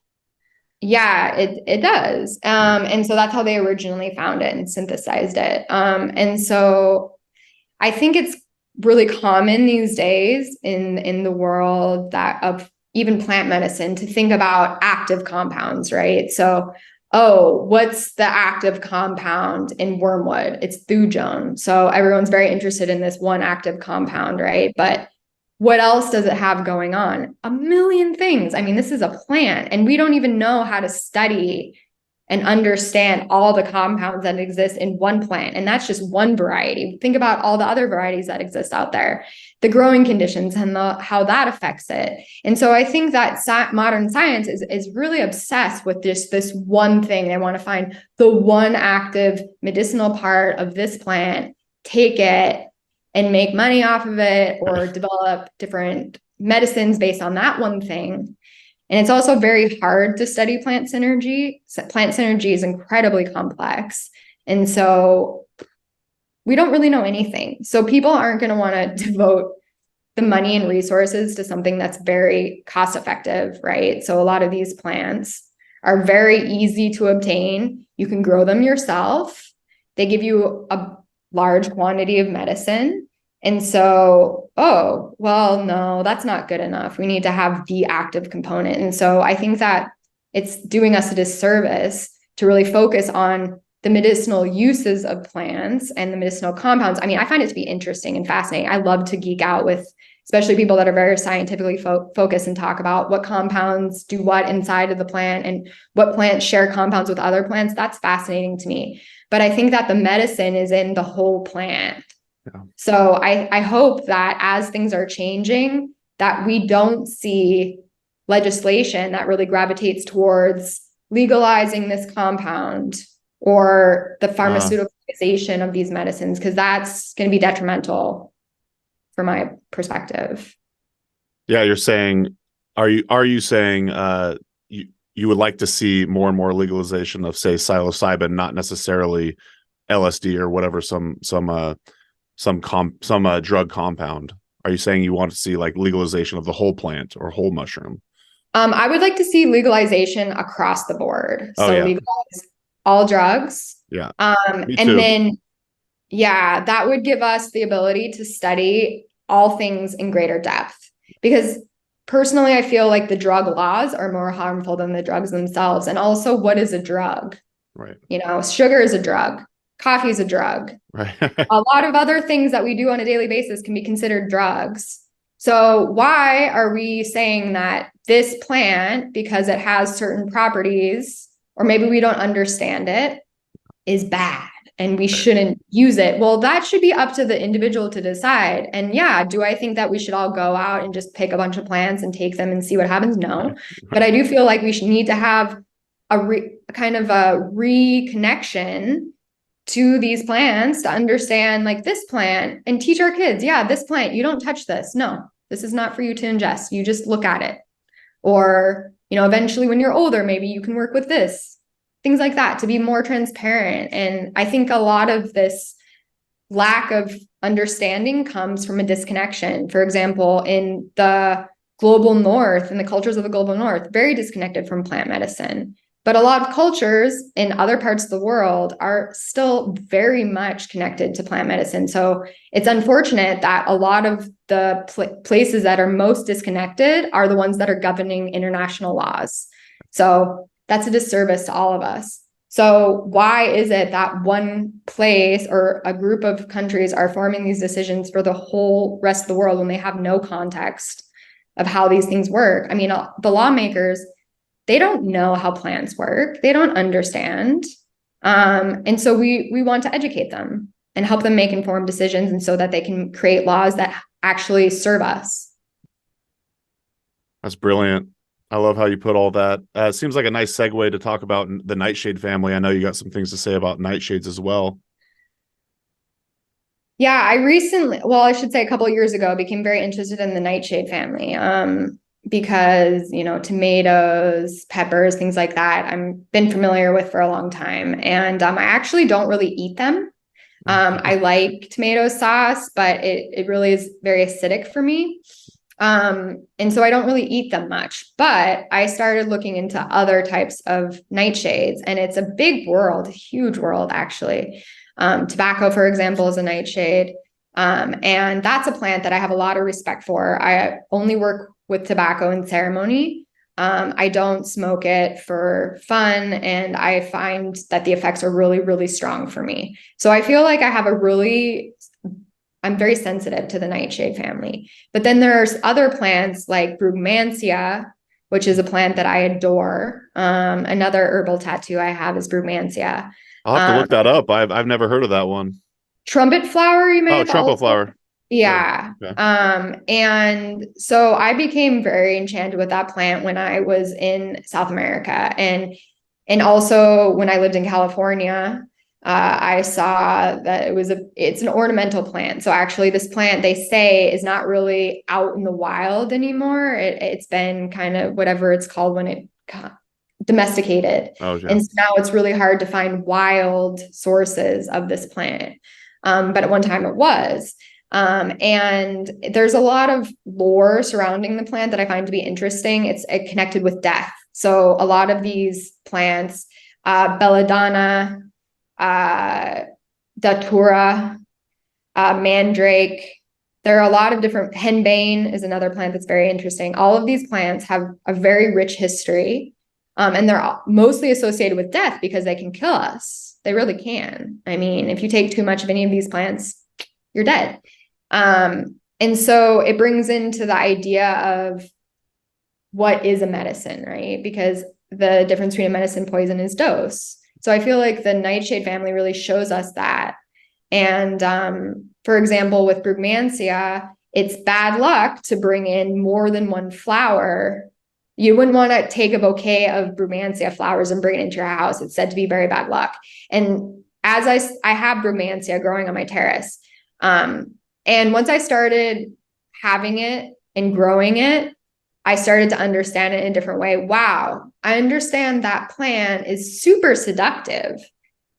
Yeah, it does. And so that's how they originally found it and synthesized it. And so I think it's really common these days in the world of even plant medicine to think about active compounds, right? So, what's the active compound in wormwood? It's thujone. So everyone's very interested in this one active compound, right? But what else does it have going on? A million things. I mean, this is a plant, and we don't even know how to study and understand all the compounds that exist in one plant. And that's just one variety. Think about all the other varieties that exist out there, the growing conditions and how that affects it. And so I think that modern science is really obsessed with just this one thing. They want to find the one active medicinal part of this plant, take it and make money off of it, or develop different medicines based on that one thing. And it's also very hard to study plant synergy. Plant synergy is incredibly complex. And so we don't really know anything. So people aren't going to want to devote the money and resources to something that's very cost effective, right? So a lot of these plants are very easy to obtain. You can grow them yourself. They give you a large quantity of medicine. And so oh, well, no, that's not good enough. We need to have the active component. And so I think that it's doing us a disservice to really focus on the medicinal uses of plants and the medicinal compounds. I mean, I find it to be interesting and fascinating. I love to geek out with, especially people that are very scientifically focused and talk about what compounds do what inside of the plant and what plants share compounds with other plants. That's fascinating to me. But I think that the medicine is in the whole plant. Yeah. So I hope that as things are changing, that we don't see legislation that really gravitates towards legalizing this compound or the pharmaceuticalization of these medicines, because that's going to be detrimental from my perspective. Yeah, you're saying, are you saying you would like to see more and more legalization of, say, psilocybin, not necessarily LSD or whatever, some drug compound? Are you saying you want to see like legalization of the whole plant or whole mushroom? I would like to see legalization across the board. So legalize all drugs. Yeah. And then, yeah, that would give us the ability to study all things in greater depth. Because personally, I feel like the drug laws are more harmful than the drugs themselves. And also, what is a drug? Right. You know, sugar is a drug. Coffee is a drug. Right. A lot of other things that we do on a daily basis can be considered drugs. So why are we saying that this plant, because it has certain properties, or maybe we don't understand it, is bad and we shouldn't use it? Well, that should be up to the individual to decide. And yeah, do I think that we should all go out and just pick a bunch of plants and take them and see what happens? No. But I do feel like we should need to have kind of a reconnection to these plants to understand like this plant and teach our kids, yeah, this plant, you don't touch this. No, this is not for you to ingest. You just look at it. Or, you know, eventually when you're older, maybe you can work with this, things like that, to be more transparent. And I think a lot of this lack of understanding comes from a disconnection. For example, in the global north and the cultures of the global north, very disconnected from plant medicine. But a lot of cultures in other parts of the world are still very much connected to plant medicine. So it's unfortunate that a lot of the places that are most disconnected are the ones that are governing international laws. So that's a disservice to all of us. So why is it that one place or a group of countries are forming these decisions for the whole rest of the world when they have no context of how these things work? I mean, the lawmakers, they don't know how plants work. They don't understand. And so we want to educate them and help them make informed decisions, and so that they can create laws that actually serve us. That's brilliant. I love how you put all that. It seems like a nice segue to talk about the nightshade family. I know you got some things to say about nightshades as well. Yeah, I should say a couple of years ago, became very interested in the nightshade family. Because, you know, tomatoes, peppers, things like that, I've been familiar with for a long time. And I actually don't really eat them. I like tomato sauce, but it really is very acidic for me. And so I don't really eat them much. But I started looking into other types of nightshades, and it's a big world, a huge world, actually. Tobacco, for example, is a nightshade. And that's a plant that I have a lot of respect for. I only work with tobacco in ceremony. I don't smoke it for fun, and I find that the effects are really, really strong for me. So I feel like I'm very sensitive to the nightshade family. But then there's other plants like Brugmansia, which is a plant that I adore. Another herbal tattoo I have is Brugmansia. I'll have to look that up. I've never heard of that one. Trumpet flower, you may have trumpet flower. Yeah. Okay. And so I became very enchanted with that plant when I was in South America. And also when I lived in California, I saw that it's an ornamental plant. So actually this plant, they say, is not really out in the wild anymore. It's been kind of whatever it's called when it domesticated. Oh, yeah. And so now it's really hard to find wild sources of this plant. But at one time it was. And there's a lot of lore surrounding the plant that I find to be interesting. It's connected with death. So a lot of these plants, belladonna, datura, mandrake, There are a lot of different, henbane is another plant that's very interesting. All of these plants have a very rich history, and they're mostly associated with death because they can kill us. They really can. I mean, if you take too much of any of these plants, you're dead. And so it brings into the idea of what is a medicine, right? Because the difference between a medicine and poison is dose. So I feel like the nightshade family really shows us that. And for example, with Brugmansia, it's bad luck to bring in more than one flower. You wouldn't want to take a bouquet of Brugmansia flowers and bring it into your house. It's said to be very bad luck. And as I have Brugmansia growing on my terrace. And once I started having it and growing it, I started to understand it in a different way. Wow, I understand that plant is super seductive.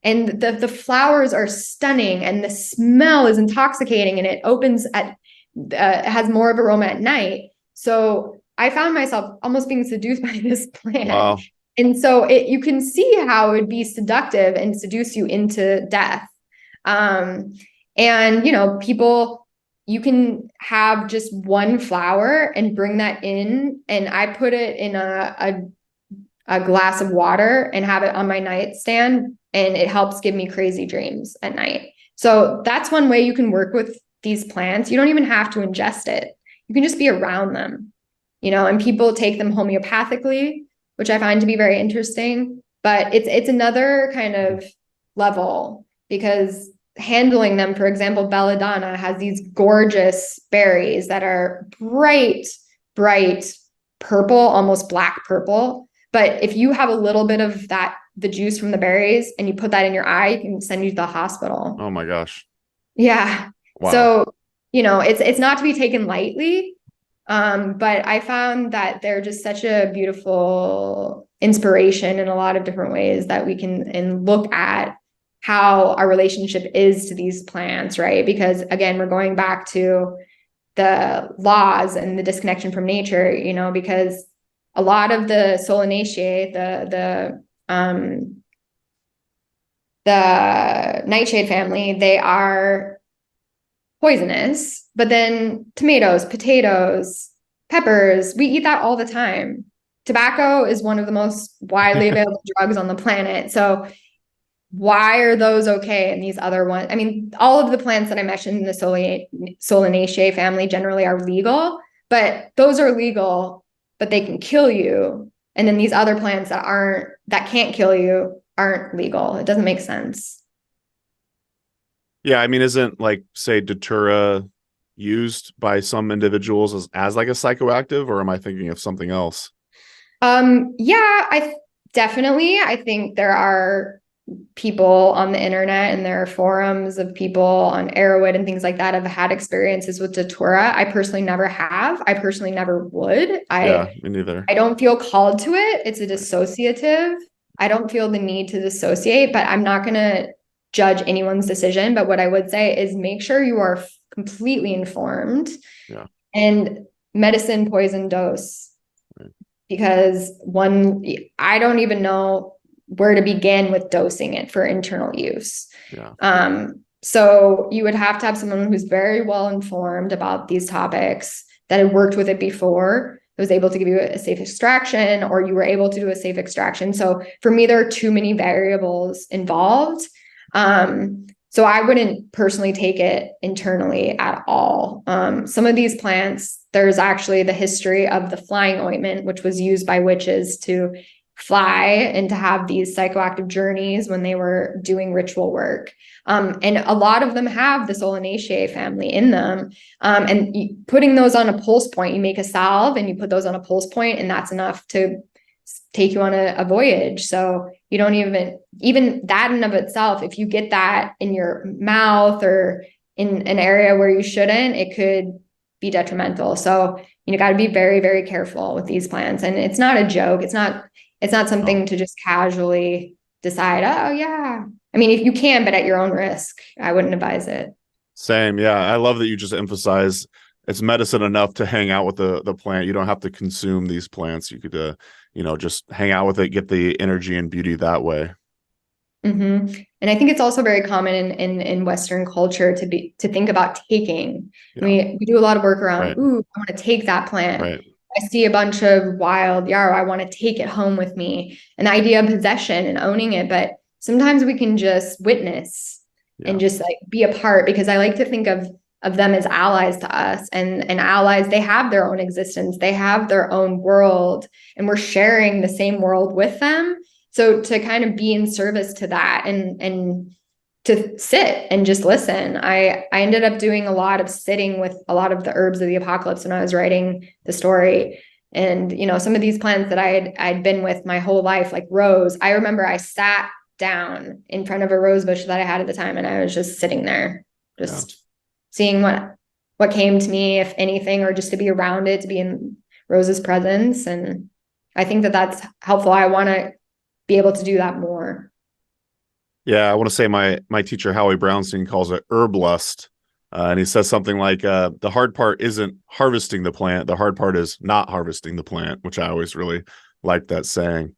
And the flowers are stunning and the smell is intoxicating and it opens at, has more of aroma at night. So I found myself almost being seduced by this plant. Wow. And so you can see how it would be seductive and seduce you into death. And, people, you can have just one flower and bring that in. And I put it in a glass of water and have it on my nightstand. And it helps give me crazy dreams at night. So that's one way you can work with these plants. You don't even have to ingest it. You can just be around them, and people take them homeopathically, which I find to be very interesting. But it's another kind of level because handling them, for example, belladonna has these gorgeous berries that are bright purple, almost black purple. But if you have a little bit of the juice from the berries and you put that in your eye, it can send you to the hospital. Oh my gosh. Yeah. Wow. So, it's not to be taken lightly. But I found that they're just such a beautiful inspiration in a lot of different ways that we can look at how our relationship is to these plants, right? Because again, we're going back to the laws and the disconnection from nature, because a lot of the Solanaceae, the nightshade family, they are poisonous, but then tomatoes, potatoes, peppers, we eat that all the time. Tobacco is one of the most widely available drugs on the planet. So why are those okay? And these other ones, I mean, all of the plants that I mentioned in the Solanaceae family generally are legal, but those are legal, but they can kill you. And then these other plants that can't kill you aren't legal. It doesn't make sense. Yeah, I mean, isn't say Datura used by some individuals as like a psychoactive, or am I thinking of something else? Yeah, I think there are people on the internet and there are forums of people on Arrowwood and things like that have had experiences with Datura. I personally never have. I personally never would. Yeah, me neither. I don't feel called to it. It's a dissociative. I don't feel the need to dissociate, but I'm not going to judge anyone's decision. But what I would say is make sure you are completely informed. Yeah. And medicine, poison, dose. Right. Because I don't even know where to begin with dosing it for internal use. Yeah. So you would have to have someone who's very well informed about these topics, that had worked with it before, that was able to give you a safe extraction, or you were able to do a safe extraction. So for me, there are too many variables involved. So I wouldn't personally take it internally at all. Some of these plants, there's actually the history of the flying ointment, which was used by witches to fly and to have these psychoactive journeys when they were doing ritual work. And a lot of them have the Solanaceae family in them. And putting those on a pulse point, you make a salve and you put those on a pulse point, and that's enough to take you on a voyage. So you don't even that in of itself, if you get that in your mouth or in an area where you shouldn't, it could be detrimental. So you got to be very, very careful with these plants. And it's not a joke. It's not something to just casually decide, oh yeah. I mean, if you can, but at your own risk, I wouldn't advise it. Same. Yeah. I love that you just emphasize it's medicine enough to hang out with the plant. You don't have to consume these plants. You could, just hang out with it, get the energy and beauty that way. Mm-hmm. And I think it's also very common in Western culture to think about taking. Yeah. We do a lot of work around, Right. ooh, I want to take that plant. Right. I see a bunch of wild yarrow. I want to take it home with me. And the idea of possession and owning it. But sometimes we can just witness and just like be a part, because I like to think of them as allies to us, and allies, they have their own existence. They have their own world, and we're sharing the same world with them. So to kind of be in service to that and to sit and just listen. I ended up doing a lot of sitting with a lot of the herbs of the apocalypse when I was writing the story. And, you know, some of these plants that I'd been with my whole life, like rose, I remember I sat down in front of a rose bush that I had at the time, and I was just sitting there, just seeing what came to me, if anything, or just to be around it, to be in Rose's presence. And I think that that's helpful. I want to be able to do that more. Yeah, I want to say my teacher Howie Brownstein calls it herb lust, and he says something like, "The hard part isn't harvesting the plant; the hard part is not harvesting the plant," which I always really like that saying.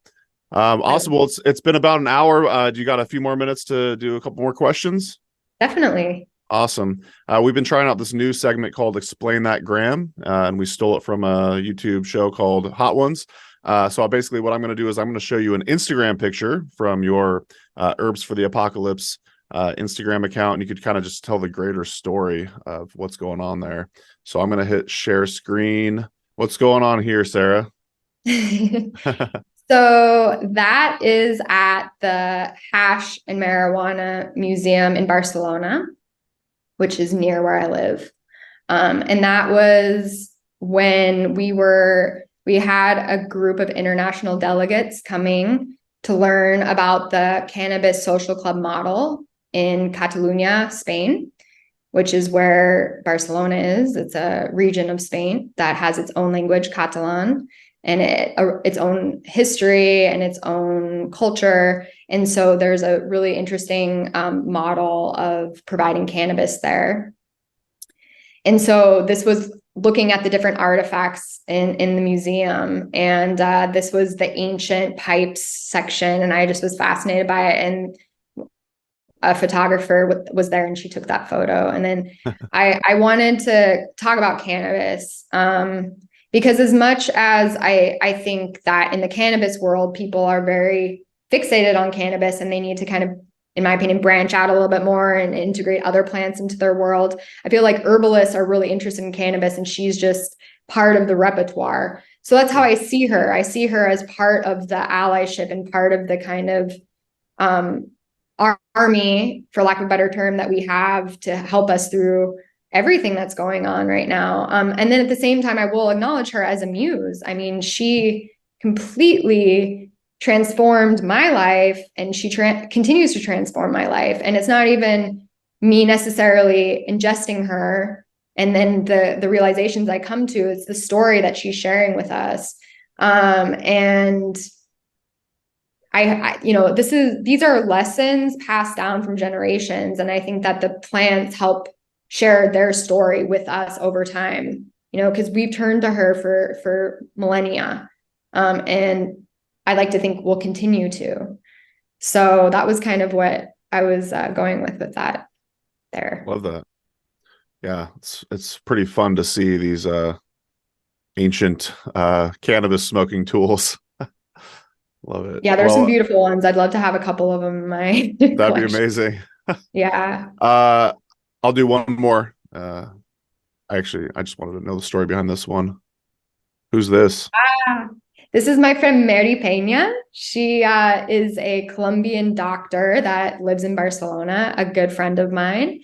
Awesome. Well, it's been about an hour. Do you got a few more minutes to do a couple more questions? Definitely. Awesome. We've been trying out this new segment called "Explain That Gram," and we stole it from a YouTube show called Hot Ones. So basically what I'm going to do is I'm going to show you an Instagram picture from your Herbs for the Apocalypse Instagram account, and you could kind of just tell the greater story of what's going on there. So I'm going to hit share screen. What's going on here, Sarah? So that is at the Hash and Marijuana Museum in Barcelona, which is near where I live. And that was when we had a group of international delegates coming to learn about the cannabis social club model in Catalonia, Spain, which is where Barcelona is. It's a region of Spain that has its own language, Catalan, and its own history and its own culture. And so there's a really interesting model of providing cannabis there. And so this was looking at the different artifacts in the museum. And this was the ancient pipes section. And I just was fascinated by it. And a photographer was there, and she took that photo. And then I wanted to talk about cannabis because as much as I think that in the cannabis world, people are very fixated on cannabis, and they need to kind of, in my opinion, branch out a little bit more and integrate other plants into their world. I feel like herbalists are really interested in cannabis, and she's just part of the repertoire. So that's how I see her. I see her as part of the allyship and part of the kind of army, for lack of a better term, that we have to help us through everything that's going on right now. And then at the same time, I will acknowledge her as a muse. I mean, she completely transformed my life, and she continues to transform my life. And it's not even me necessarily ingesting her and then the realizations I come to. It's the story that she's sharing with us. And I these are lessons passed down from generations. And I think that the plants help share their story with us over time, because we've turned to her for millennia. And I like to think we'll continue to. So that was kind of what I was going with that there. Love that. Yeah, it's pretty fun to see these ancient cannabis smoking tools. Love it. Yeah, there's some beautiful ones. I'd love to have a couple of them in my that'd collection. be amazing. Yeah. I'll do one more. I just wanted to know the story behind this one. Who's this? This is my friend Mary Pena. She is a Colombian doctor that lives in Barcelona, a good friend of mine.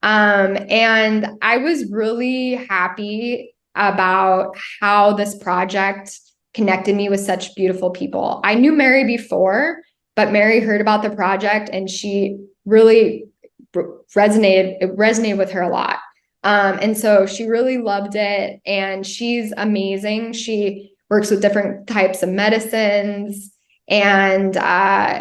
And I was really happy about how this project connected me with such beautiful people. I knew Mary before, but Mary heard about the project, and she really resonated with her a lot. And so she really loved it, and she's amazing. She works with different types of medicines, and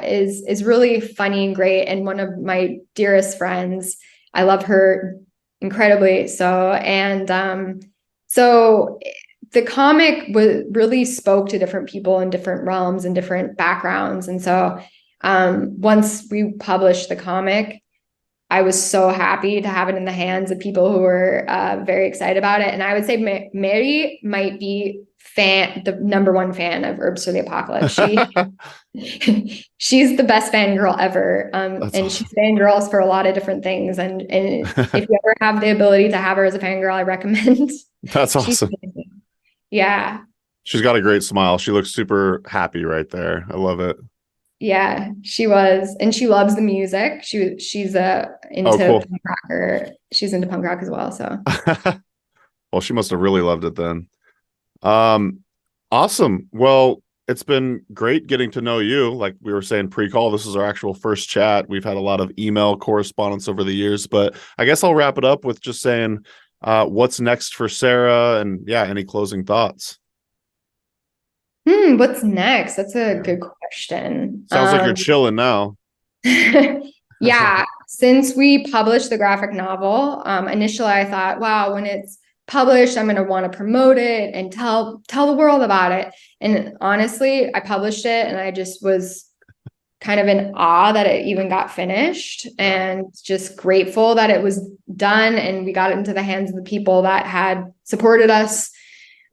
is really funny and great, and one of my dearest friends. I love her incredibly so. And so the comic really spoke to different people in different realms and different backgrounds. And so Once we published the comic, I was so happy to have it in the hands of people who were very excited about it. And I would say Mary might be the number one fan of Herbs for the Apocalypse. She's the best fangirl ever. And awesome. She's fangirls for a lot of different things. And if you ever have the ability to have her as a fangirl, I recommend. That's awesome. Yeah. She's got a great smile. She looks super happy right there. I love it. Yeah, she was, and she loves the music. She's into cool. punk rocker. She's into punk rock as well. So, well, she must have really loved it then. Awesome. Well, it's been great getting to know you. Like we were saying pre-call, this is our actual first chat. We've had a lot of email correspondence over the years, but I guess I'll wrap it up with just saying, what's next for Sarah, and any closing thoughts? What's next? That's a good question. Sounds like you're chilling now. Yeah, since we published the graphic novel, initially I thought, wow, when it's published, I'm going to want to promote it and tell the world about it. And honestly, I published it and I just was kind of in awe that it even got finished, and just grateful that it was done and we got it into the hands of the people that had supported us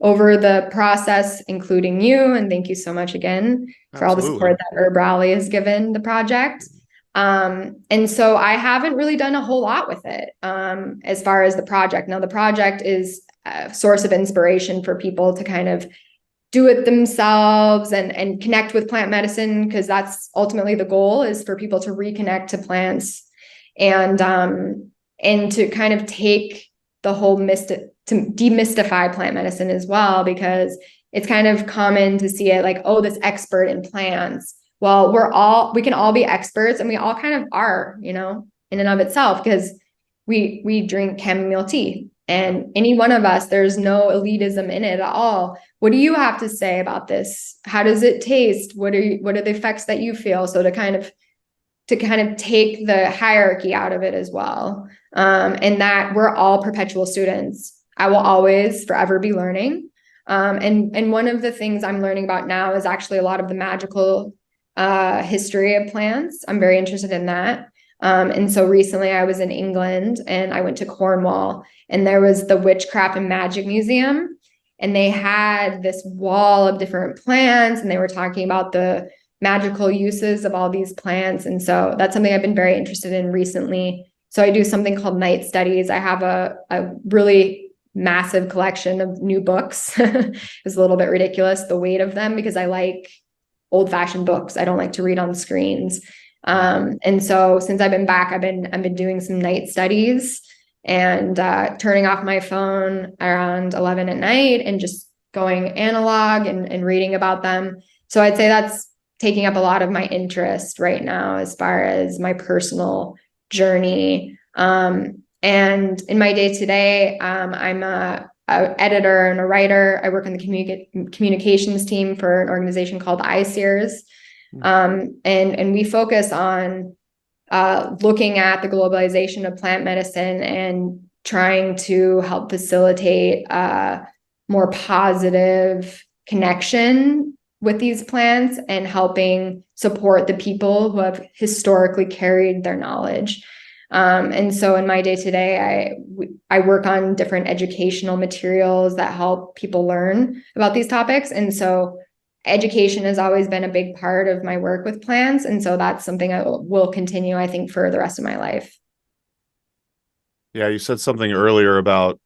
over the process, including you. And thank you so much again for all the support that Herb Rally has given the project. And so I haven't really done a whole lot with it as far as the project. Now, the project is a source of inspiration for people to kind of do it themselves and connect with plant medicine, because that's ultimately the goal, is for people to reconnect to plants and to kind of take the whole to demystify plant medicine as well, because it's kind of common to see it like, oh, this expert in plants. Well, we can all be experts, and we all kind of are, in and of itself, because we drink chamomile tea, and any one of us, there's no elitism in it at all. What do you have to say about this? How does it taste? What are the effects that you feel? So to kind of take the hierarchy out of it as well. And that we're all perpetual students. I will always forever be learning. And one of the things I'm learning about now is actually a lot of the magical history of plants. I'm very interested in that. And so recently I was in England and I went to Cornwall, and there was the Witchcraft and Magic Museum, and they had this wall of different plants, and they were talking about the magical uses of all these plants. And so that's something I've been very interested in recently. So I do something called night studies. I have a really massive collection of new books. It's a little bit ridiculous, the weight of them, because I like old-fashioned books. I don't like to read on screens. And so since I've been back, I've been doing some night studies and turning off my phone around 11 at night and just going analog and reading about them. So I'd say that's taking up a lot of my interest right now as far as my personal journey. And in my day-to-day, I'm a editor and a writer. I work on the communications team for an organization called iSears. And we focus on looking at the globalization of plant medicine and trying to help facilitate more positive connection with these plants and helping support the people who have historically carried their knowledge. And so in my day-to-day, I work on different educational materials that help people learn about these topics. And so education has always been a big part of my work with plants. And so that's something I will continue, I think, for the rest of my life. Yeah, you said something earlier about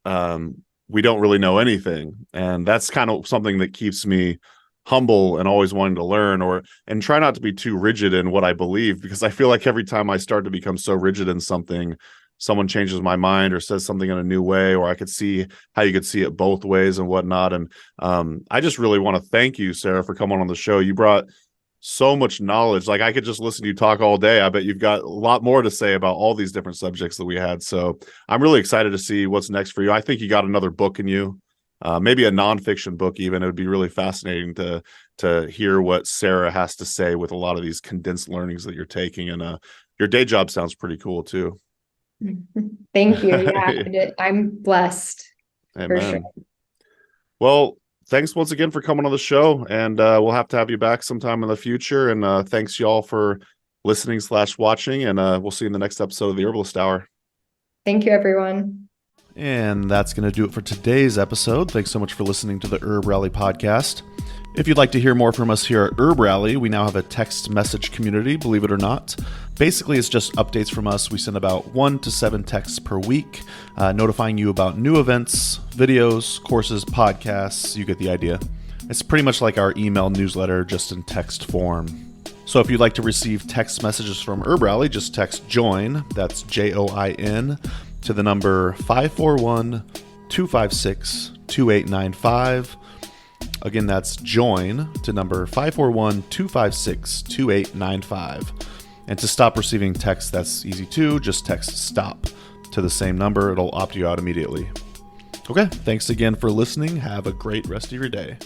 we don't really know anything. And that's kind of something that keeps me humble and always wanting to learn, and try not to be too rigid in what I believe, because I feel like every time I start to become so rigid in something, someone changes my mind or says something in a new way, or I could see how you could see it both ways and whatnot. And I just really want to thank you, Sarah, for coming on the show. You brought so much knowledge. Like, I could just listen to you talk all day. I bet you've got a lot more to say about all these different subjects that we had. So I'm really excited to see what's next for you. I think you got another book in you. Maybe a nonfiction book even. It would be really fascinating to hear what Sarah has to say with a lot of these condensed learnings that you're taking. And your day job sounds pretty cool too. Thank you. Yeah, I'm blessed. Amen. For sure. Well, thanks once again for coming on the show, and we'll have to have you back sometime in the future. And thanks y'all for listening/watching, and we'll see you in the next episode of the Herbalist Hour. Thank you, everyone. And that's going to do it for today's episode. Thanks so much for listening to the Herb Rally podcast. If you'd like to hear more from us here at Herb Rally, we now have a text message community, believe it or not. Basically, it's just updates from us. We send about 1 to 7 texts per week, notifying you about new events, videos, courses, podcasts. You get the idea. It's pretty much like our email newsletter, just in text form. So if you'd like to receive text messages from Herb Rally, just text JOIN, that's JOIN, to the number 541-256-2895. Again, that's JOIN to number 541-256-2895. And to stop receiving texts, that's easy too. Just text STOP to the same number. It'll opt you out immediately. Okay, thanks again for listening. Have a great rest of your day.